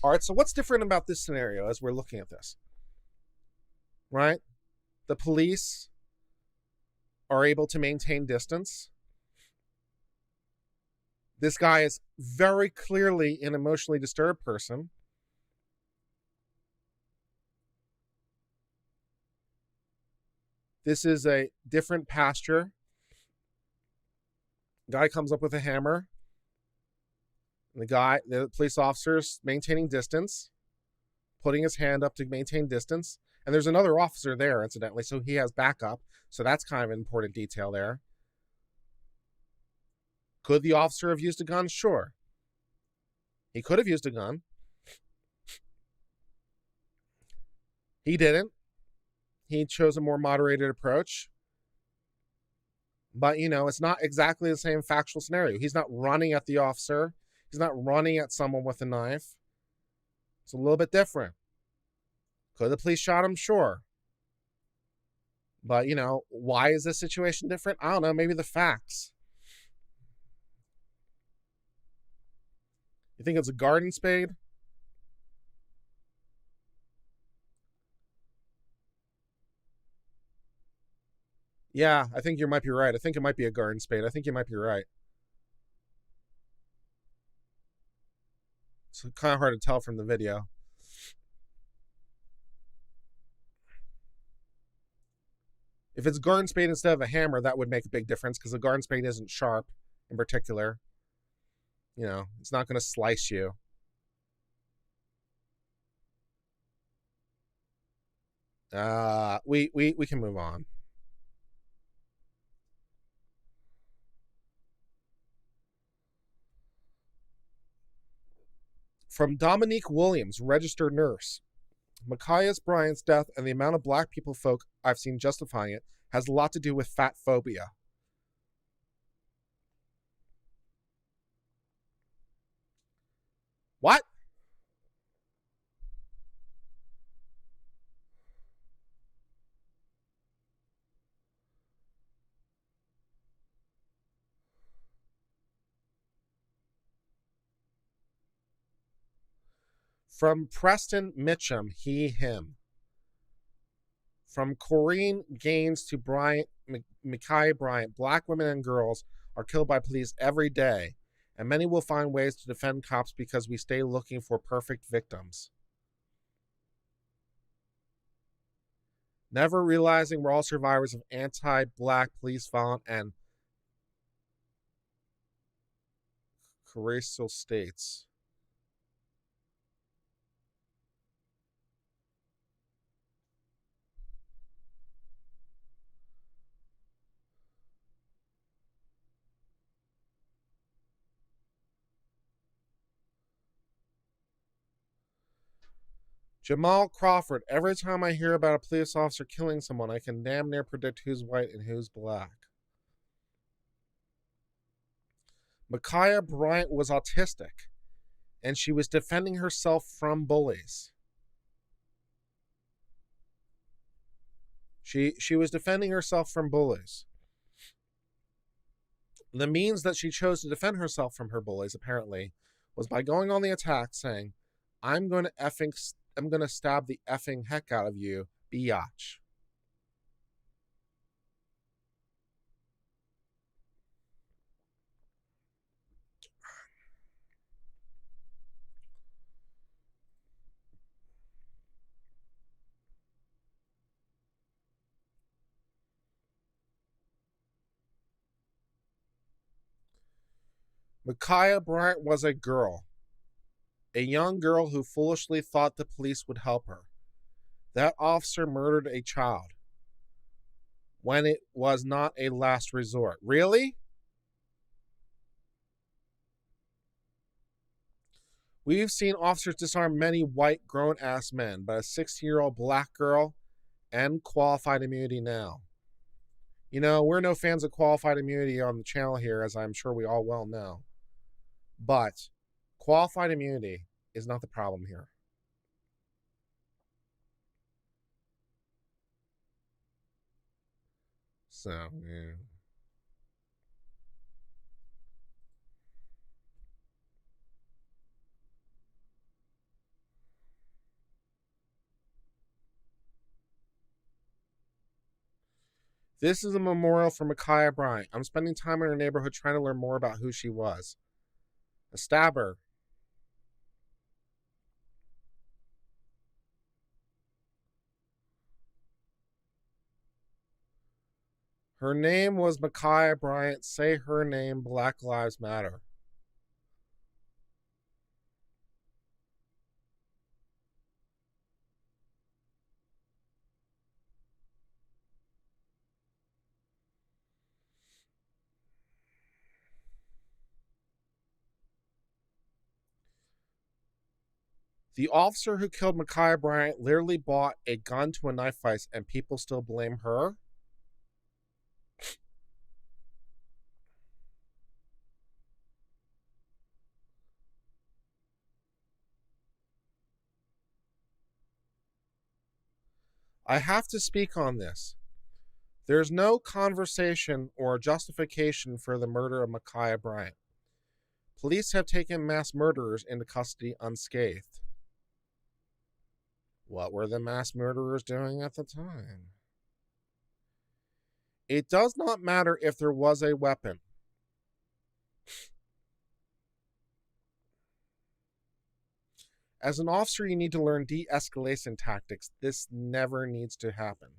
[SPEAKER 1] All right, so what's different about this scenario as we're looking at this? Right? The police are able to maintain distance. This guy is very clearly an emotionally disturbed person. This is a different pasture. Guy comes up with a hammer. The police officer's maintaining distance, putting his hand up to maintain distance. And there's another officer there, incidentally, so he has backup. So that's kind of an important detail there. Could the officer have used a gun? Sure. He could have used a gun. He didn't. He chose a more moderated approach. But, it's not exactly the same factual scenario. He's not running at the officer. He's not running at someone with a knife. It's a little bit different. Could the police shot him? Sure. But, why is this situation different? I don't know. Maybe the facts. You think it's a garden spade? Yeah, I think you might be right. I think it might be a garden spade. I think you might be right. It's kind of hard to tell from the video. If it's garden spade instead of a hammer, that would make a big difference because the garden spade isn't sharp in particular. It's not going to slice you. We can move on. From Dominique Williams, registered nurse. Micaiah Bryant's death and the amount of black folk I've seen justifying it has a lot to do with fat phobia. What? From Preston Mitchum, he, him. From Corrine Gaines to Micaiah Bryant, black women and girls are killed by police every day, and many will find ways to defend cops because we stay looking for perfect victims. Never realizing we're all survivors of anti-black police violence and carceral states. Jamal Crawford. Every time I hear about a police officer killing someone, I can damn near predict who's white and who's black. Micaiah Bryant was autistic, and she was defending herself from bullies. She was defending herself from bullies. The means that she chose to defend herself from her bullies, apparently, was by going on the attack saying, I'm going to stab the effing heck out of you, biatch. Micaiah Bryant was a girl. A young girl who foolishly thought the police would help her. That officer murdered a child. when it was not a last resort. Really? We've seen officers disarm many white grown ass men, but a 16-year-old black girl and qualified immunity now. You know, we're no fans of qualified immunity on the channel here, as I'm sure we all well know. But qualified immunity is not the problem here. So, yeah. This is a memorial for Micaiah Bryant. I'm spending time in her neighborhood trying to learn more about who she was. A stabber. Her name was Micaiah Bryant. Say her name. Black Lives Matter. The officer who killed Micaiah Bryant literally bought a gun to a knife fight, and people still blame her? I have to speak on this. There's no conversation or justification for the murder of Micaiah Bryant. Police have taken mass murderers into custody unscathed. What were the mass murderers doing at the time? It does not matter if there was a weapon. As an officer, you need to learn de-escalation tactics. This never needs to happen.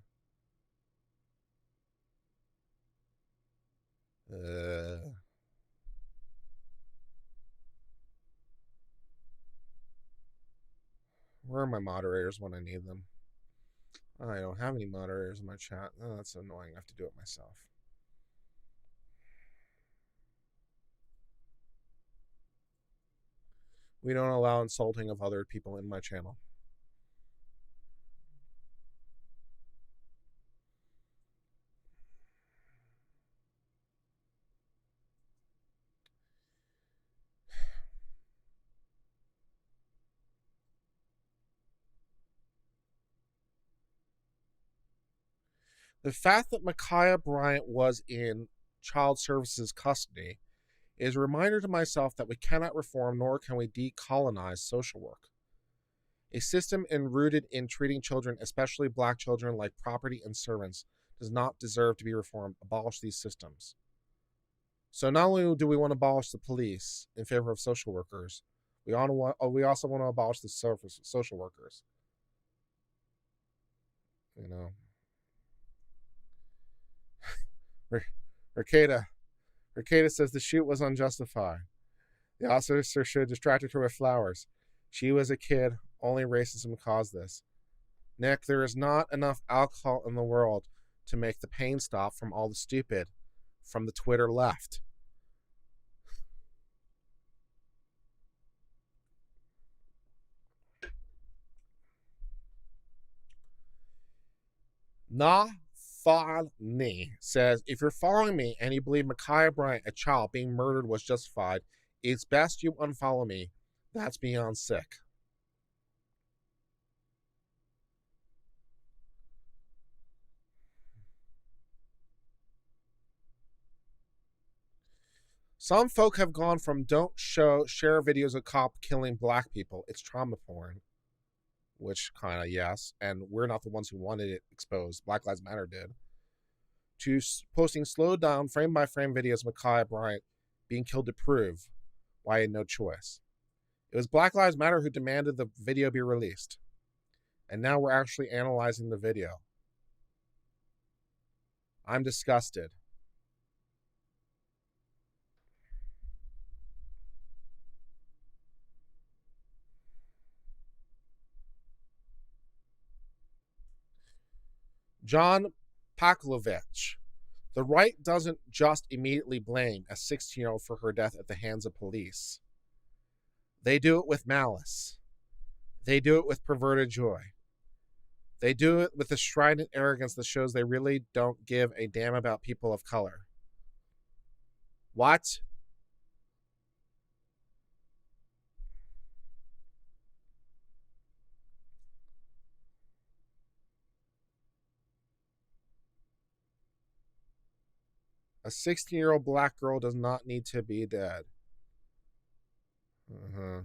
[SPEAKER 1] Where are my moderators when I need them? I don't have any moderators in my chat. Oh, that's annoying. I have to do it myself. We don't allow insulting of other people in my channel. The fact that Micaiah Bryant was in child services custody is a reminder to myself that we cannot reform nor can we decolonize social work. A system enrooted in treating children, especially black children, like property and servants, does not deserve to be reformed. Abolish these systems. So not only do we want to abolish the police in favor of social workers, we also want to abolish the social workers. You know, Ricada says the shoot was unjustified. The officer should have distracted her with flowers. She was a kid. Only racism caused this. Nick, there is not enough alcohol in the world to make the pain stop from all the stupid from the Twitter left. Nafani says, if you're following me and you believe Micaiah Bryant, a child being murdered, was justified, it's best you unfollow me. That's beyond sick. Some folk have gone from don't share videos of cop killing black people. It's trauma porn. Which kind of, yes. And we're not the ones who wanted it exposed. Black Lives Matter did. To posting slowed down, frame by frame videos of Micaiah Bryant being killed to prove why I had no choice. It was Black Lives Matter who demanded the video be released. And now we're actually analyzing the video. I'm disgusted. John Paklovich. The right doesn't just immediately blame a 16-year-old for her death at the hands of police. They do it with malice. They do it with perverted joy. They do it with a strident arrogance that shows they really don't give a damn about people of color. What? A 16-year-old black girl does not need to be dead. Uh-huh.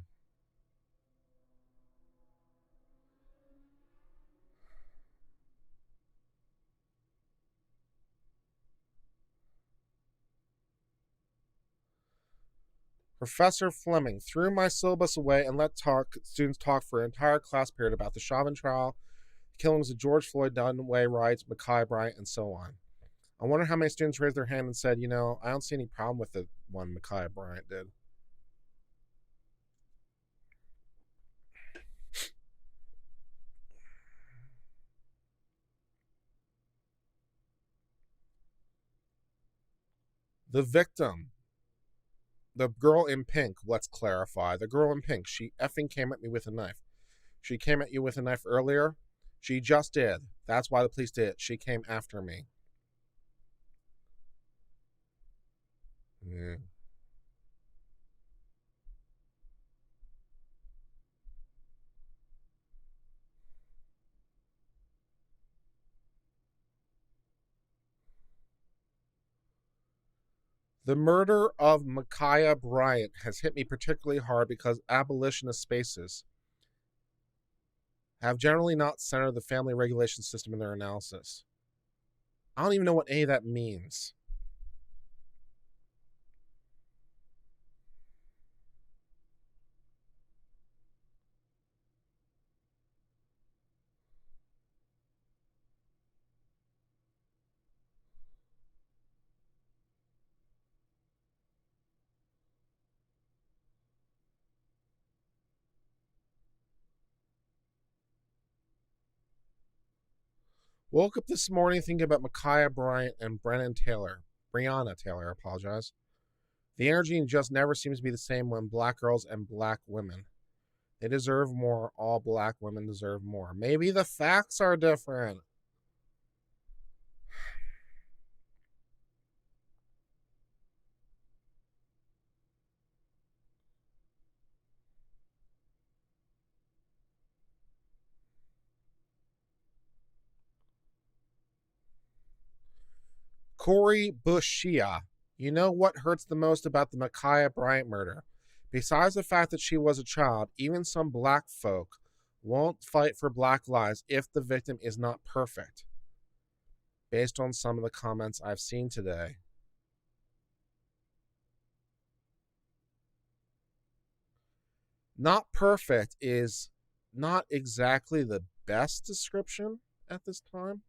[SPEAKER 1] Professor Fleming threw my syllabus away and let students talk for an entire class period about the Chauvin trial, the killings of George Floyd, Dunway riots, Ma'Khia Bryant, and so on. I wonder how many students raised their hand and said, I don't see any problem with the one Ma'Khia Bryant did. The victim, the girl in pink, let's clarify. The girl in pink, she effing came at me with a knife. She came at you with a knife earlier. She just did. That's why the police did it. She came after me. Yeah. The murder of Ma'Khia Bryant has hit me particularly hard because abolitionist spaces have generally not centered the family regulation system in their analysis. I don't even know what any of that means. Woke up this morning thinking about Ma'Khia Bryant and Breonna Taylor. I apologize. The energy just never seems to be the same when black girls and black women. They deserve more. All black women deserve more. Maybe the facts are different. Corey Bushia. You know what hurts the most about the Ma'Khia Bryant murder? Besides the fact that she was a child, even some black folk won't fight for black lives if the victim is not perfect, based on some of the comments I've seen today. Not perfect is not exactly the best description at this time.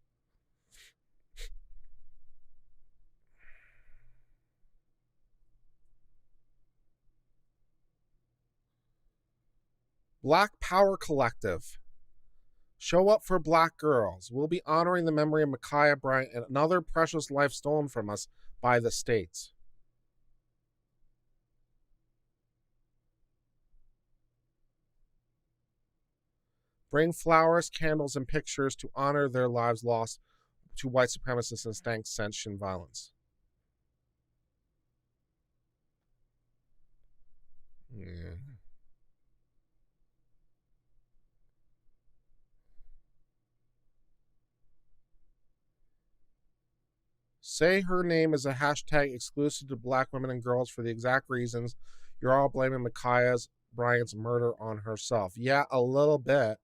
[SPEAKER 1] Black Power Collective. Show up for black girls. We'll be honoring the memory of Ma'Khia Bryant and another precious life stolen from us by the states. Bring flowers, candles, and pictures to honor their lives lost to white supremacists and sanctioned violence. Yeah. Say her name is a hashtag exclusive to black women and girls for the exact reasons you're all blaming Ma'Khia Bryant's murder on herself. Yeah, a little bit.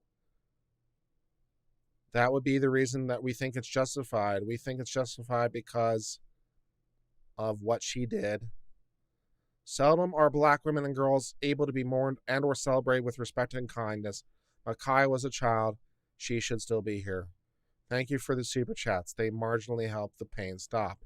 [SPEAKER 1] That would be the reason that we think it's justified. We think it's justified because of what she did. Seldom are black women and girls able to be mourned and or celebrated with respect and kindness. Ma'Khia was a child. She should still be here. Thank you for the super chats. They marginally help the pain stop.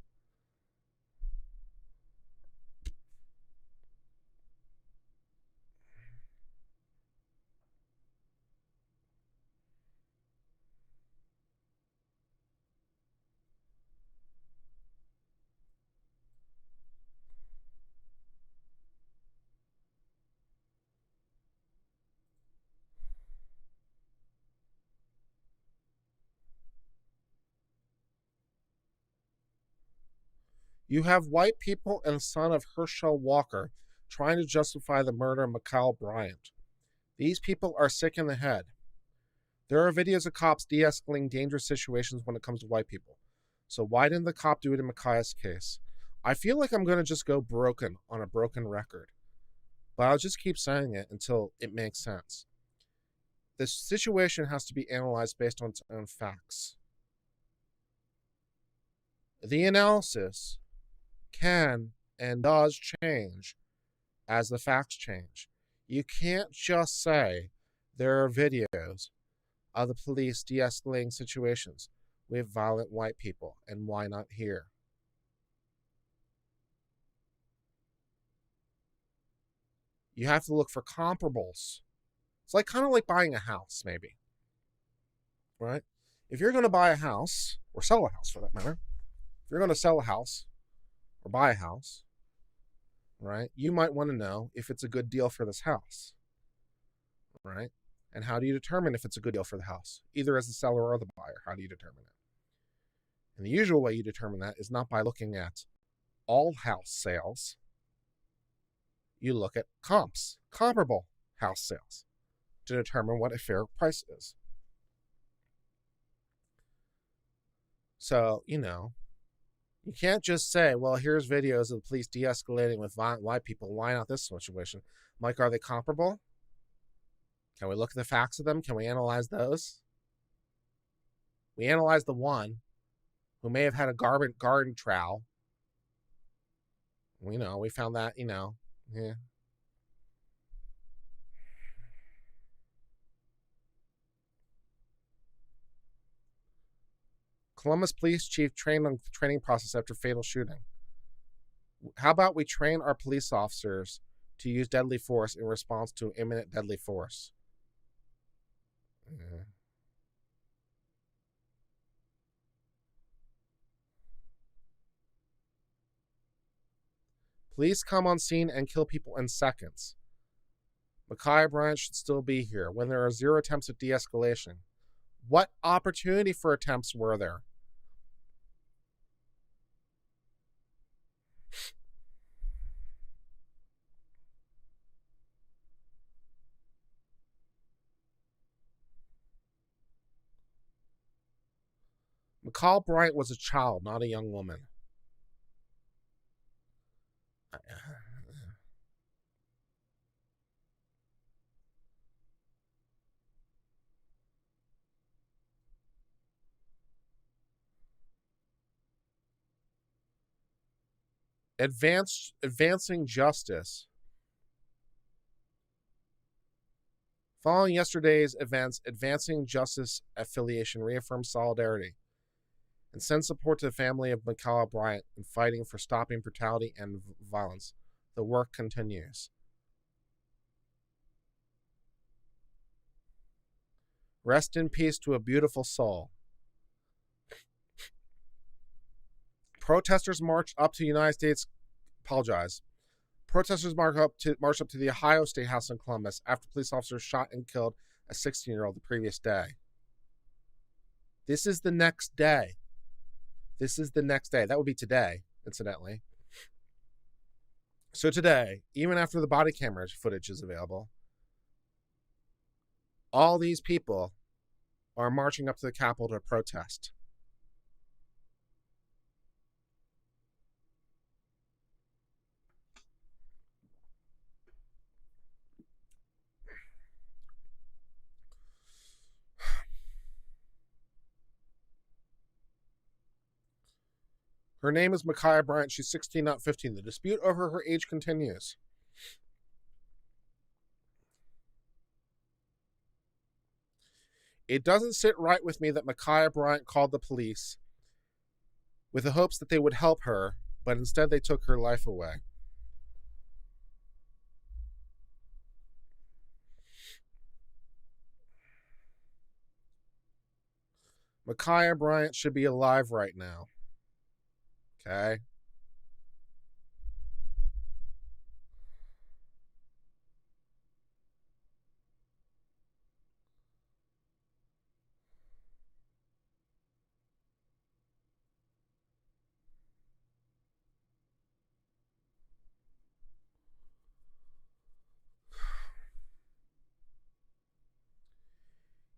[SPEAKER 1] You have white people and the son of Herschel Walker trying to justify the murder of Mikael Bryant. These people are sick in the head. There are videos of cops de-escalating dangerous situations when it comes to white people. So why didn't the cop do it in Micaiah's case? I feel like I'm going to just go broken on a broken record. But I'll just keep saying it until it makes sense. This situation has to be analyzed based on its own facts. The analysis can and does change as the facts change. You can't just say there are videos of the police de-escalating situations with violent white people, and why not here? You have to look for comparables. It's like kind of like buying a house, maybe. Right? If you're going to buy a house, or sell a house for that matter, if you're going to sell a house or buy a house, right, you might want to know if it's a good deal for this house. Right? And how do you determine if it's a good deal for the house? Either as the seller or the buyer. How do you determine it? And the usual way you determine that is not by looking at all house sales. You look at comps, comparable house sales, to determine what a fair price is. So, you can't just say, well, here's videos of the police de-escalating with violent white people. Why not this situation? Mike, are they comparable? Can we look at the facts of them? Can we analyze those? We analyzed the one who may have had a garden trowel. We found that, yeah. Columbus police chief trained on the training process after fatal shooting. How about we train our police officers to use deadly force in response to imminent deadly force? Yeah. Police come on scene and kill people in seconds. Micaiah Bryant should still be here when there are 0 attempts at de-escalation. What opportunity for attempts were there? Mikael Bryant was a child, not a young woman. Advancing justice. Following yesterday's events, Advancing Justice affiliation reaffirms solidarity and sends support to the family of Micaiah Bryant in fighting for stopping brutality and violence. The work continues. Rest in peace to a beautiful soul. Protesters marched up to the United States. Protesters marched up to the Ohio State House in Columbus after police officers shot and killed a 16-year-old the previous day. This is the next day. That would be today, incidentally. So today, even after the body camera footage is available, all these people are marching up to the Capitol to protest. Her name is Micaiah Bryant. She's 16, not 15. The dispute over her age continues. It doesn't sit right with me that Micaiah Bryant called the police with the hopes that they would help her, but instead they took her life away. Micaiah Bryant should be alive right now. Okay?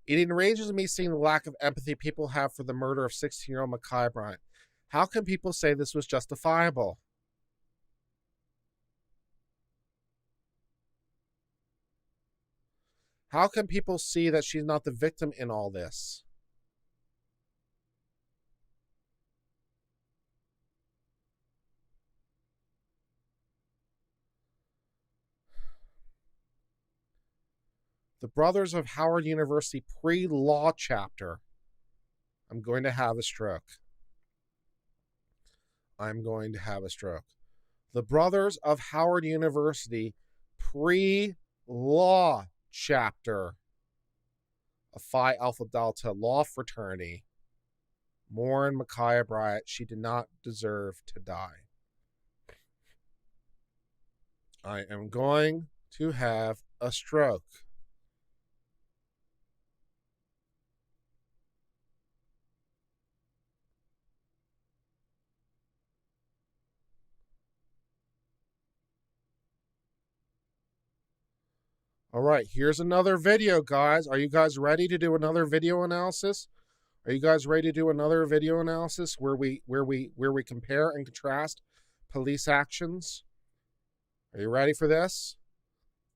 [SPEAKER 1] It enrages me seeing the lack of empathy people have for the murder of 16-year-old Ma'Khia Bryant. How can people say this was justifiable? How can people see that she's not the victim in all this? The Brothers of Howard University pre-law chapter. I'm going to have a stroke. I'm going to have a stroke. The Brothers of Howard University pre-law chapter of Phi Alpha Delta Law Fraternity. Mourn Ma'Khia Bryant. She did not deserve to die. I am going to have a stroke. All right, here's another video, guys. Are you guys ready to do another video analysis? Are you guys ready to do another video analysis where we compare and contrast police actions? Are you ready for this?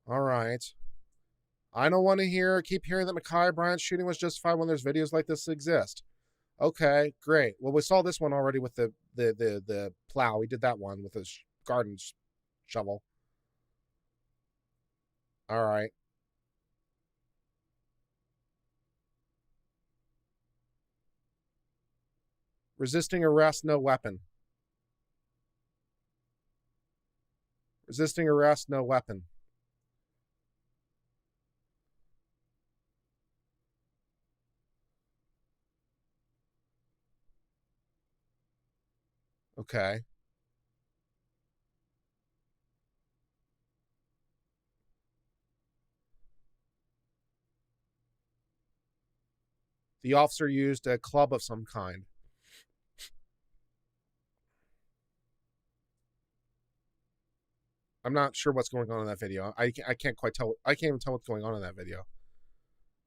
[SPEAKER 1] All right. I don't want to keep hearing that Ma'Khia Bryant's shooting was justified when there's videos like this that exist. Okay, great. Well, we saw this one already with the plow. We did that one with his garden shovel. All right. Resisting arrest, no weapon. Resisting arrest, no weapon. Okay. The officer used a club of some kind. I'm not sure what's going on in that video. I can't quite tell. I can't even tell what's going on in that video.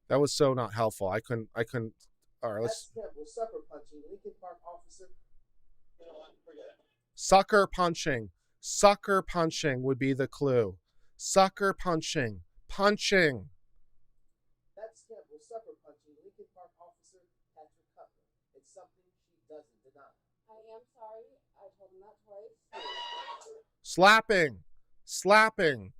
[SPEAKER 1] That was so not helpful. I couldn't. All right, let's. Sucker punching. Lincoln Park officer. You know what? Forget it. Sucker punching. Sucker punching would be the clue. Sucker punching. Punching. That scamp was sucker punching Lincoln Park officer Patrick Cutler. It's something she doesn't deny. I am sorry. I told him that twice. Slapping. Slapping.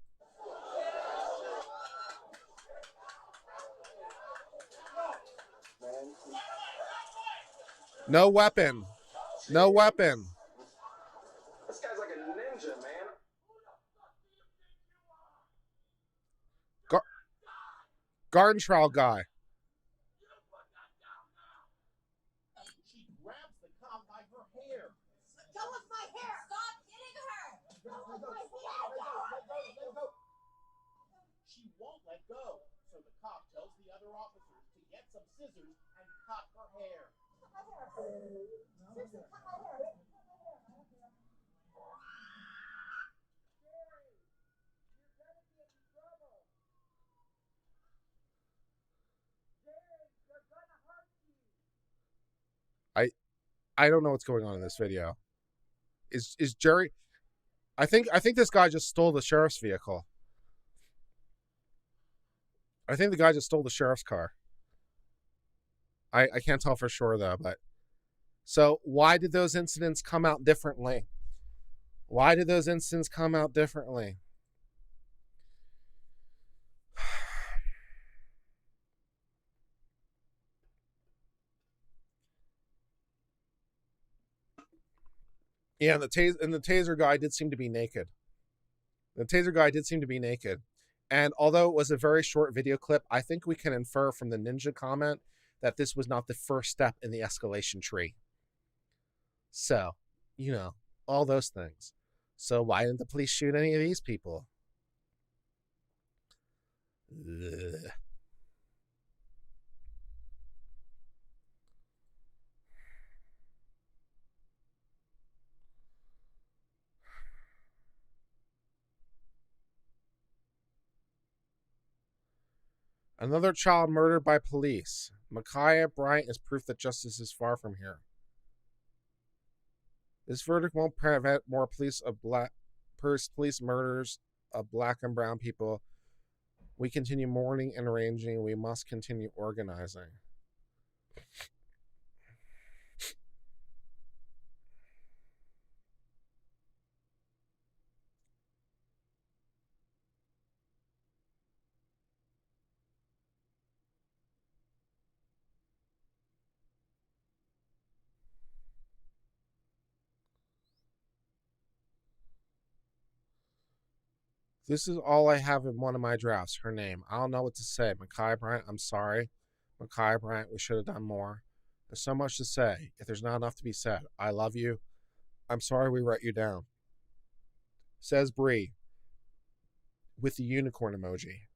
[SPEAKER 1] No weapon. No weapon. This guy's like a ninja, man. Garden trowel guy. She grabs the cop by her hair. Go with my hair. Stop hitting her. Go with my hair. Let go. She won't let go. So the cop tells the other officers to get some scissors and cut her hair. Cut my hair. Seriously, cut my hair. I don't know what's going on in this video. Is Jerry? I think this guy just stole the sheriff's vehicle. I think the guy just stole the sheriff's car. I can't tell for sure though, but so why did those incidents come out differently? Why did those incidents come out differently? Yeah, and the taser guy did seem to be naked. The taser guy did seem to be naked. And although it was a very short video clip, I think we can infer from the ninja comment that this was not the first step in the escalation tree. So, all those things. So why didn't the police shoot any of these people? Ugh. Another child murdered by police. Micaiah Bryant is proof that justice is far from here. This verdict won't prevent more police murders of black and brown people. We continue mourning and arranging. We must continue organizing. This is all I have in one of my drafts. Her name. I don't know what to say. Micaiah Bryant, I'm sorry. Micaiah Bryant, we should have done more. There's so much to say. If there's not enough to be said, I love you. I'm sorry we wrote you down. Says Bree with the unicorn emoji.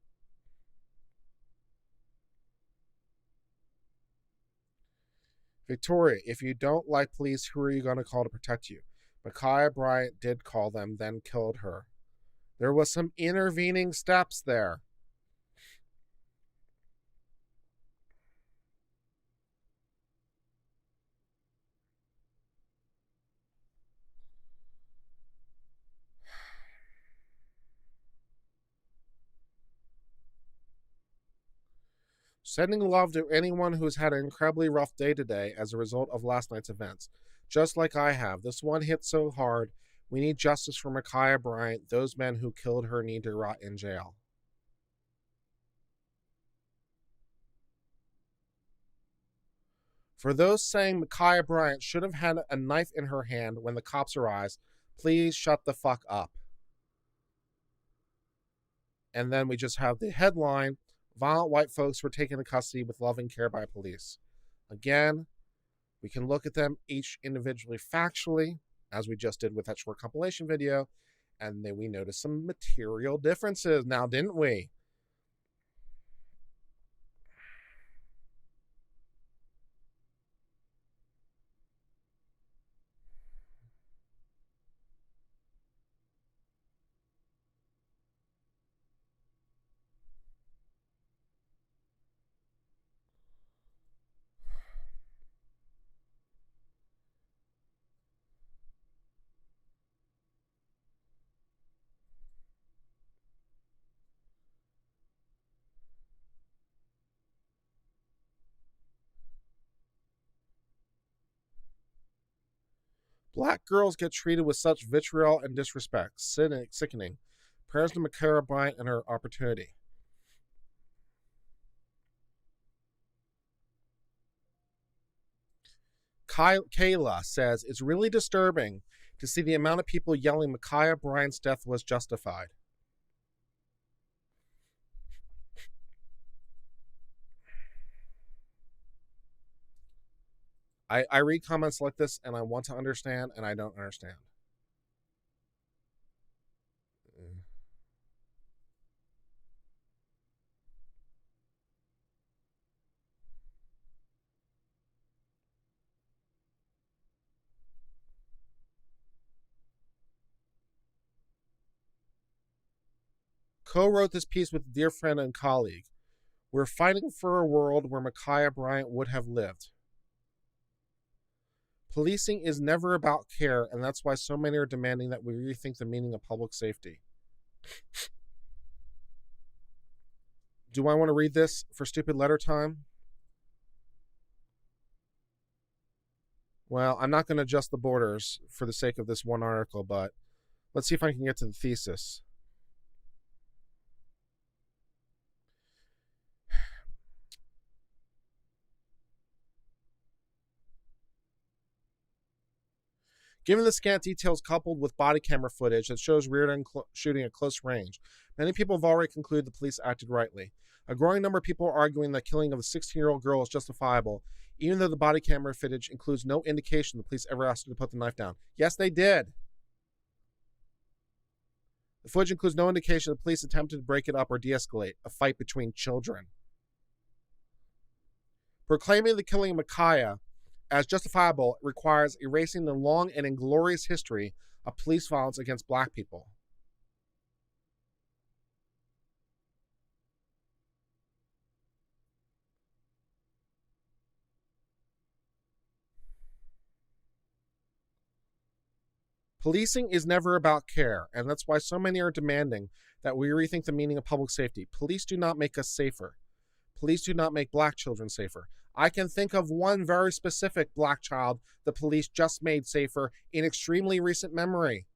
[SPEAKER 1] Victoria, if you don't like police, who are you going to call to protect you? Micaiah Bryant did call them, then killed her. There was some intervening steps there. Sending love to anyone who's had an incredibly rough day today as a result of last night's events. Just like I have. This one hit so hard. We need justice for Micaiah Bryant. Those men who killed her need to rot in jail. For those saying Micaiah Bryant should have had a knife in her hand when the cops arrived, please shut the fuck up. And then we just have the headline, violent white folks were taken into custody with loving care by police. Again, we can look at them each individually factually, as we just did with that short compilation video, and then we noticed some material differences now, didn't we? Black girls get treated with such vitriol and disrespect. Sickening. Prayers to Micaiah Bryant and her opportunity. Kayla says, it's really disturbing to see the amount of people yelling Micaiah Bryant's death was justified. I read comments like this and I want to understand and I don't understand. Co-wrote this piece with a dear friend and colleague. We're fighting for a world where Micaiah Bryant would have lived. Policing is never about care, and that's why so many are demanding that we rethink the meaning of public safety. Do I want to read this for stupid letter time? Well, I'm not going to adjust the borders for the sake of this one article, but let's see if I can get to the thesis. Given the scant details coupled with body camera footage that shows Reardon shooting at close range, many people have already concluded the police acted rightly. A growing number of people are arguing that killing of a 16-year-old girl is justifiable, even though the body camera footage includes no indication the police ever asked her to put the knife down. Yes, they did. The footage includes no indication the police attempted to break it up or de-escalate a fight between children. Proclaiming the killing of Micaiah as justifiable requires erasing the long and inglorious history of police violence against black people. Policing is never about care, and that's why so many are demanding that we rethink the meaning of public safety. Police do not make us safer. Police do not make black children safer. I can think of one very specific black child the police just made safer in extremely recent memory.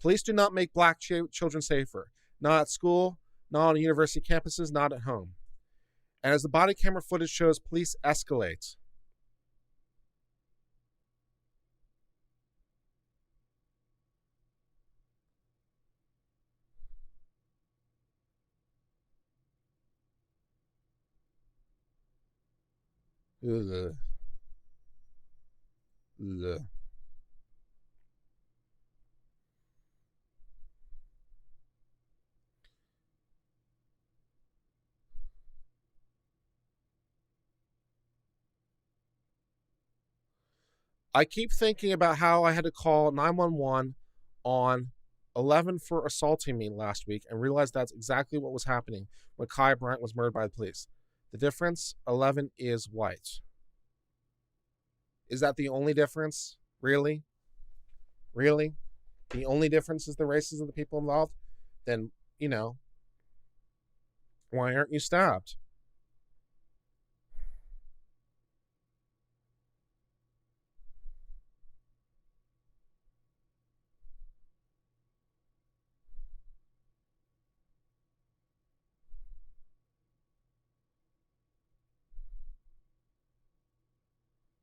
[SPEAKER 1] Police do not make black children safer. Not at school, not on university campuses, not at home. And as the body camera footage shows, police escalate. Ugh. Ugh. I keep thinking about how I had to call 911 on 11 for assaulting me last week and realized that's exactly what was happening when Kai Bryant was murdered by the police. The difference, 11 is white. Is that the only difference? Really? Really? The only difference is the races of the people involved? Then, why aren't you stabbed?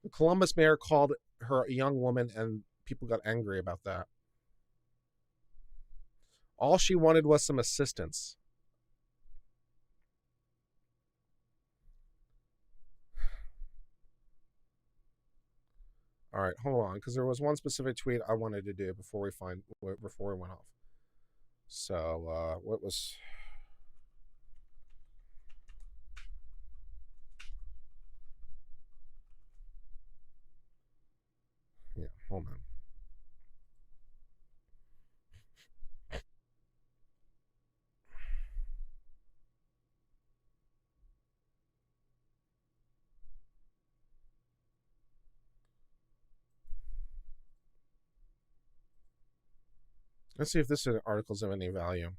[SPEAKER 1] The Columbus mayor called her a young woman, and people got angry about that. All she wanted was some assistance. All right, hold on, because there was one specific tweet I wanted to do before we went off. So, what was? Yeah, hold on. Let's see if this article's of any value.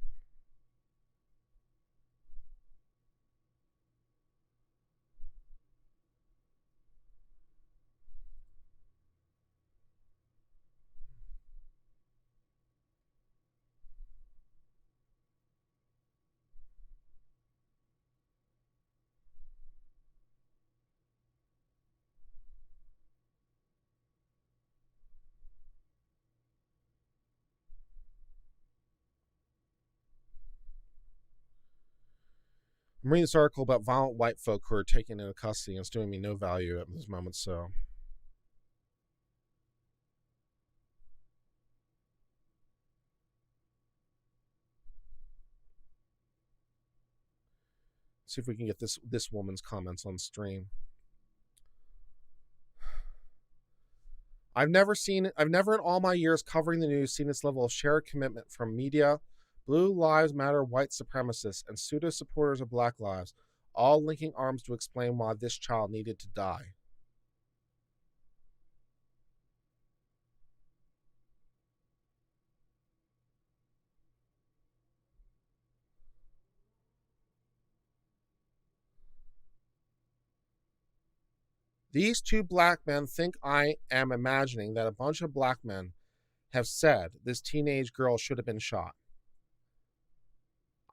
[SPEAKER 1] I'm reading this article about violent white folk who are taken into custody, and it's doing me no value at this moment, so. See if we can get this woman's comments on stream. I've never in all my years covering the news seen this level of shared commitment from media, Blue Lives Matter white supremacists, and pseudo supporters of Black lives, all linking arms to explain why this child needed to die. These two black men think I am imagining that a bunch of black men have said this teenage girl should have been shot.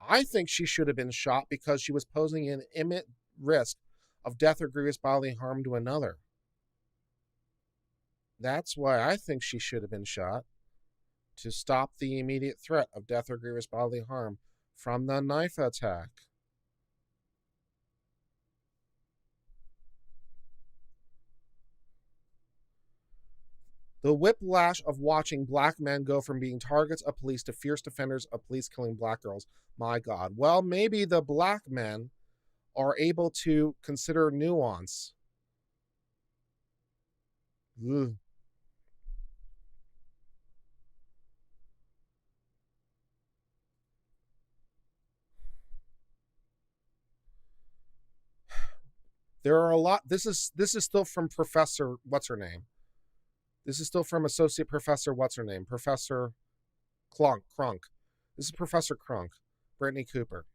[SPEAKER 1] I think she should have been shot because she was posing an imminent risk of death or grievous bodily harm to another. That's why I think she should have been shot, to stop the immediate threat of death or grievous bodily harm from the knife attack. The whiplash of watching black men go from being targets of police to fierce defenders of police killing black girls. My God. Well, maybe the black men are able to consider nuance. Ugh. There are a lot. This is still from Professor what's her name. This is still from Associate Professor what's her name, Professor Crunk. This is Professor Crunk, Brittany Cooper.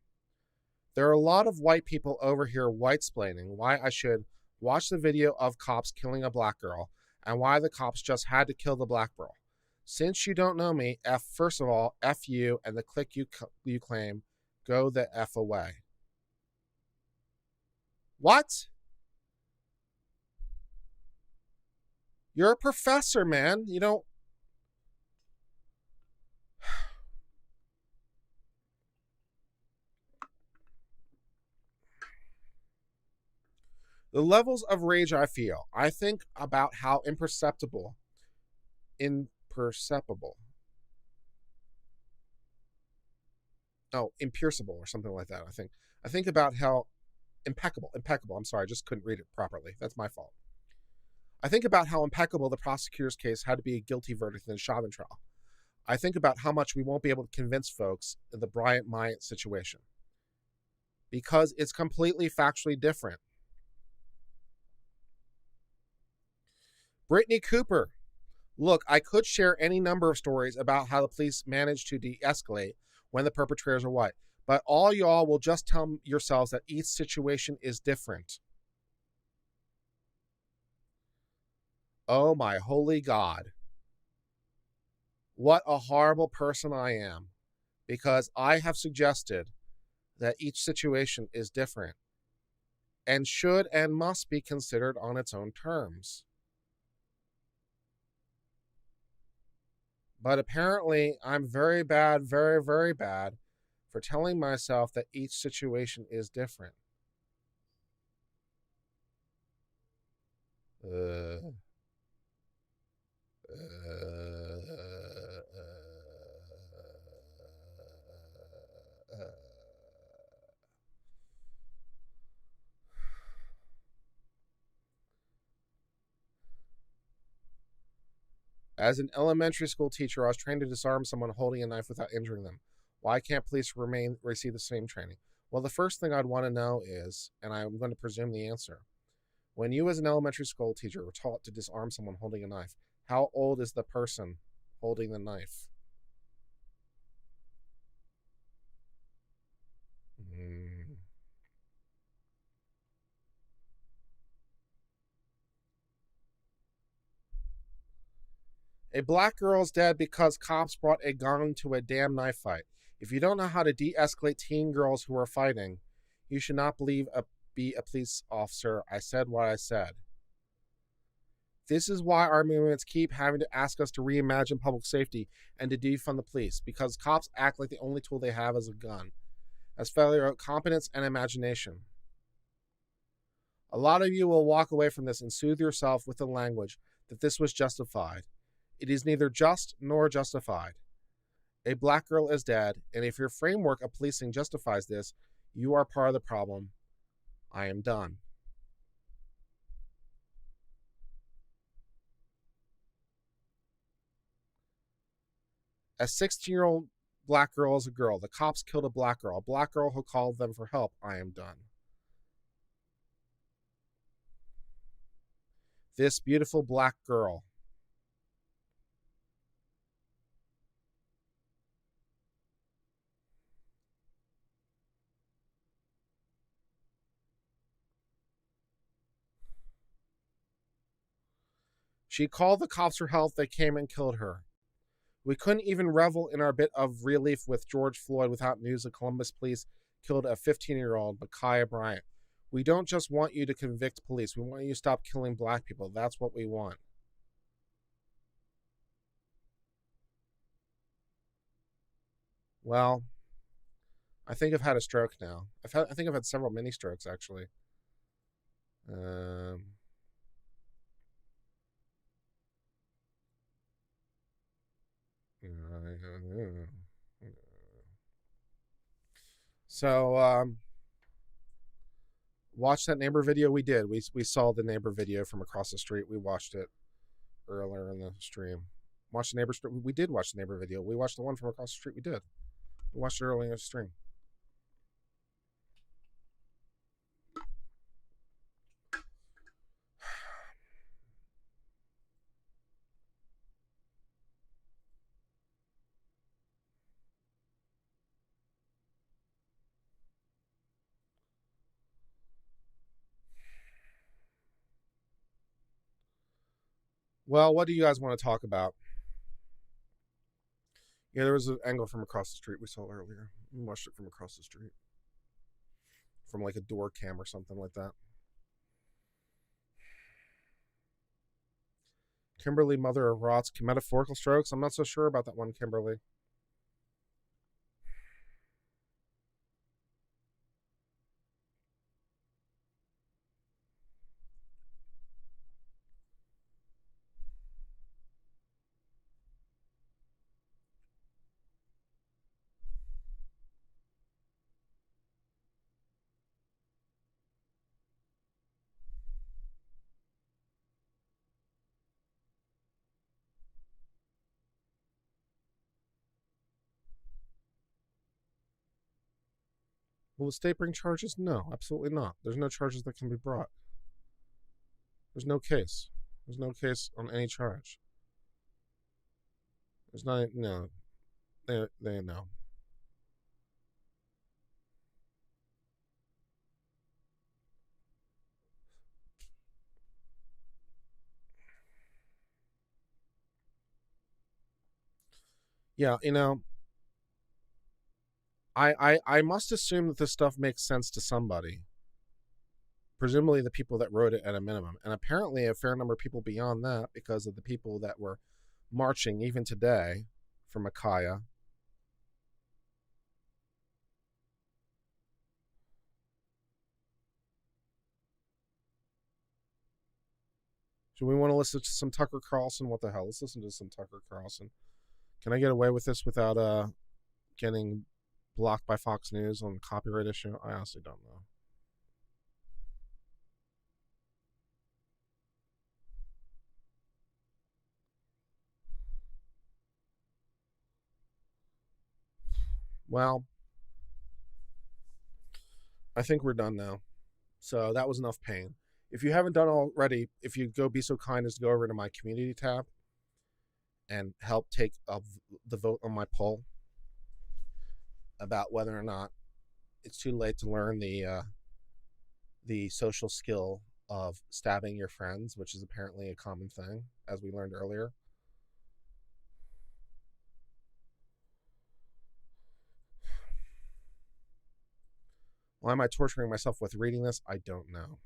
[SPEAKER 1] There are a lot of white people over here white-splaining why I should watch the video of cops killing a black girl and why the cops just had to kill the black girl. Since you don't know me, first of all, F you and the clique you claim, go the F away. What? You're a professor, man. You don't. The levels of rage I feel, I think about how imperceptible impierceable or something like that. I think about how impeccable. I'm sorry, I just couldn't read it properly. That's my fault. I think about how impeccable the prosecutor's case had to be a guilty verdict in the Chauvin trial. I think about how much we won't be able to convince folks in the Bryant situation. Because it's completely factually different. Brittany Cooper. Look, I could share any number of stories about how the police managed to de-escalate when the perpetrators are white, but all y'all will just tell yourselves that each situation is different. Oh my holy God. What a horrible person I am, because I have suggested that each situation is different and should and must be considered on its own terms. But apparently, I'm very bad, very, very bad for telling myself that each situation is different. As an elementary school teacher, I was trained to disarm someone holding a knife without injuring them. Why can't police receive the same training? Well, the first thing I'd want to know is, and I'm going to presume the answer, when you as an elementary school teacher were taught to disarm someone holding a knife, how old is the person holding the knife? A black girl is dead because cops brought a gun to a damn knife fight. If you don't know how to de-escalate teen girls who are fighting, you should not be a police officer. I said what I said. This is why our movements keep having to ask us to reimagine public safety and to defund the police, because cops act like the only tool they have is a gun, as failure of competence and imagination. A lot of you will walk away from this and soothe yourself with the language that this was justified. It is neither just nor justified. A black girl is dead, and if your framework of policing justifies this, you are part of the problem. I am done. A 16-year-old black girl is a girl. The cops killed a black girl who called them for help. I am done. This beautiful black girl. She called the cops for help. They came and killed her. We couldn't even revel in our bit of relief with George Floyd without news the Columbus police killed a 15-year-old, Ma'Khia Bryant. We don't just want you to convict police. We want you to stop killing black people. That's what we want. Well, I think I've had a stroke now. I think I've had several mini strokes, actually. So, watch that neighbor video. We did. We saw the neighbor video from across the street. We watched it earlier in the stream. Watch the neighbor. We did watch the neighbor video. We watched the one from across the street. We did. We watched it earlier in the stream. Well, what do you guys want to talk about? Yeah, there was an angle from across the street we saw earlier. We watched it from across the street, from like a door cam or something like that. Kimberly, mother of Rott's metaphorical strokes. I'm not so sure about that one, Kimberly. Will the state bring charges? No, absolutely not. There's no charges that can be brought. There's no case. There's no case on any charge. There's not. No. They no. Yeah, I must assume that this stuff makes sense to somebody. Presumably the people that wrote it at a minimum, and apparently a fair number of people beyond that, because of the people that were marching even today for Micaiah. Do we want to listen to some Tucker Carlson? What the hell? Let's listen to some Tucker Carlson. Can I get away with this without getting blocked by Fox News on the copyright issue? I honestly don't know. Well, I think we're done now. So that was enough pain. If you haven't done already, if you go be so kind as to go over to my community tab and help take the vote on my poll about whether or not it's too late to learn the social skill of stabbing your friends, which is apparently a common thing, as we learned earlier. Why am I torturing myself with reading this? I don't know.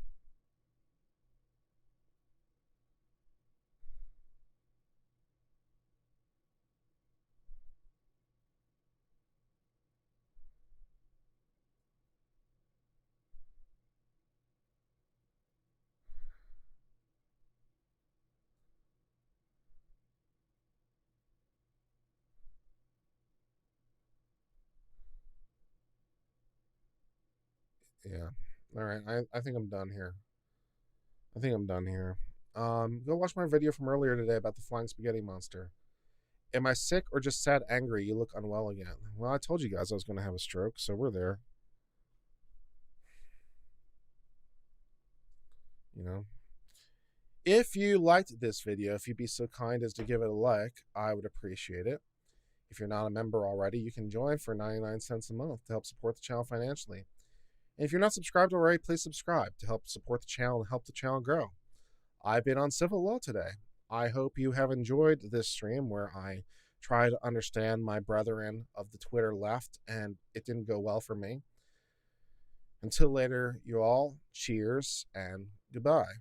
[SPEAKER 1] Yeah. All right. I think I'm done here. I think I'm done here. Go watch my video from earlier today about the flying spaghetti monster. Am I sick or just sad angry? You look unwell again. Well, I told you guys I was going to have a stroke, so we're there. You know? If you liked this video, if you'd be so kind as to give it a like, I would appreciate it. If you're not a member already, you can join for 99 cents a month to help support the channel financially. And if you're not subscribed already, please subscribe to help support the channel and help the channel grow. I've been on Civil Law today. I hope you have enjoyed this stream where I try to understand my brethren of the Twitter left, and it didn't go well for me. Until later, you all, cheers and goodbye.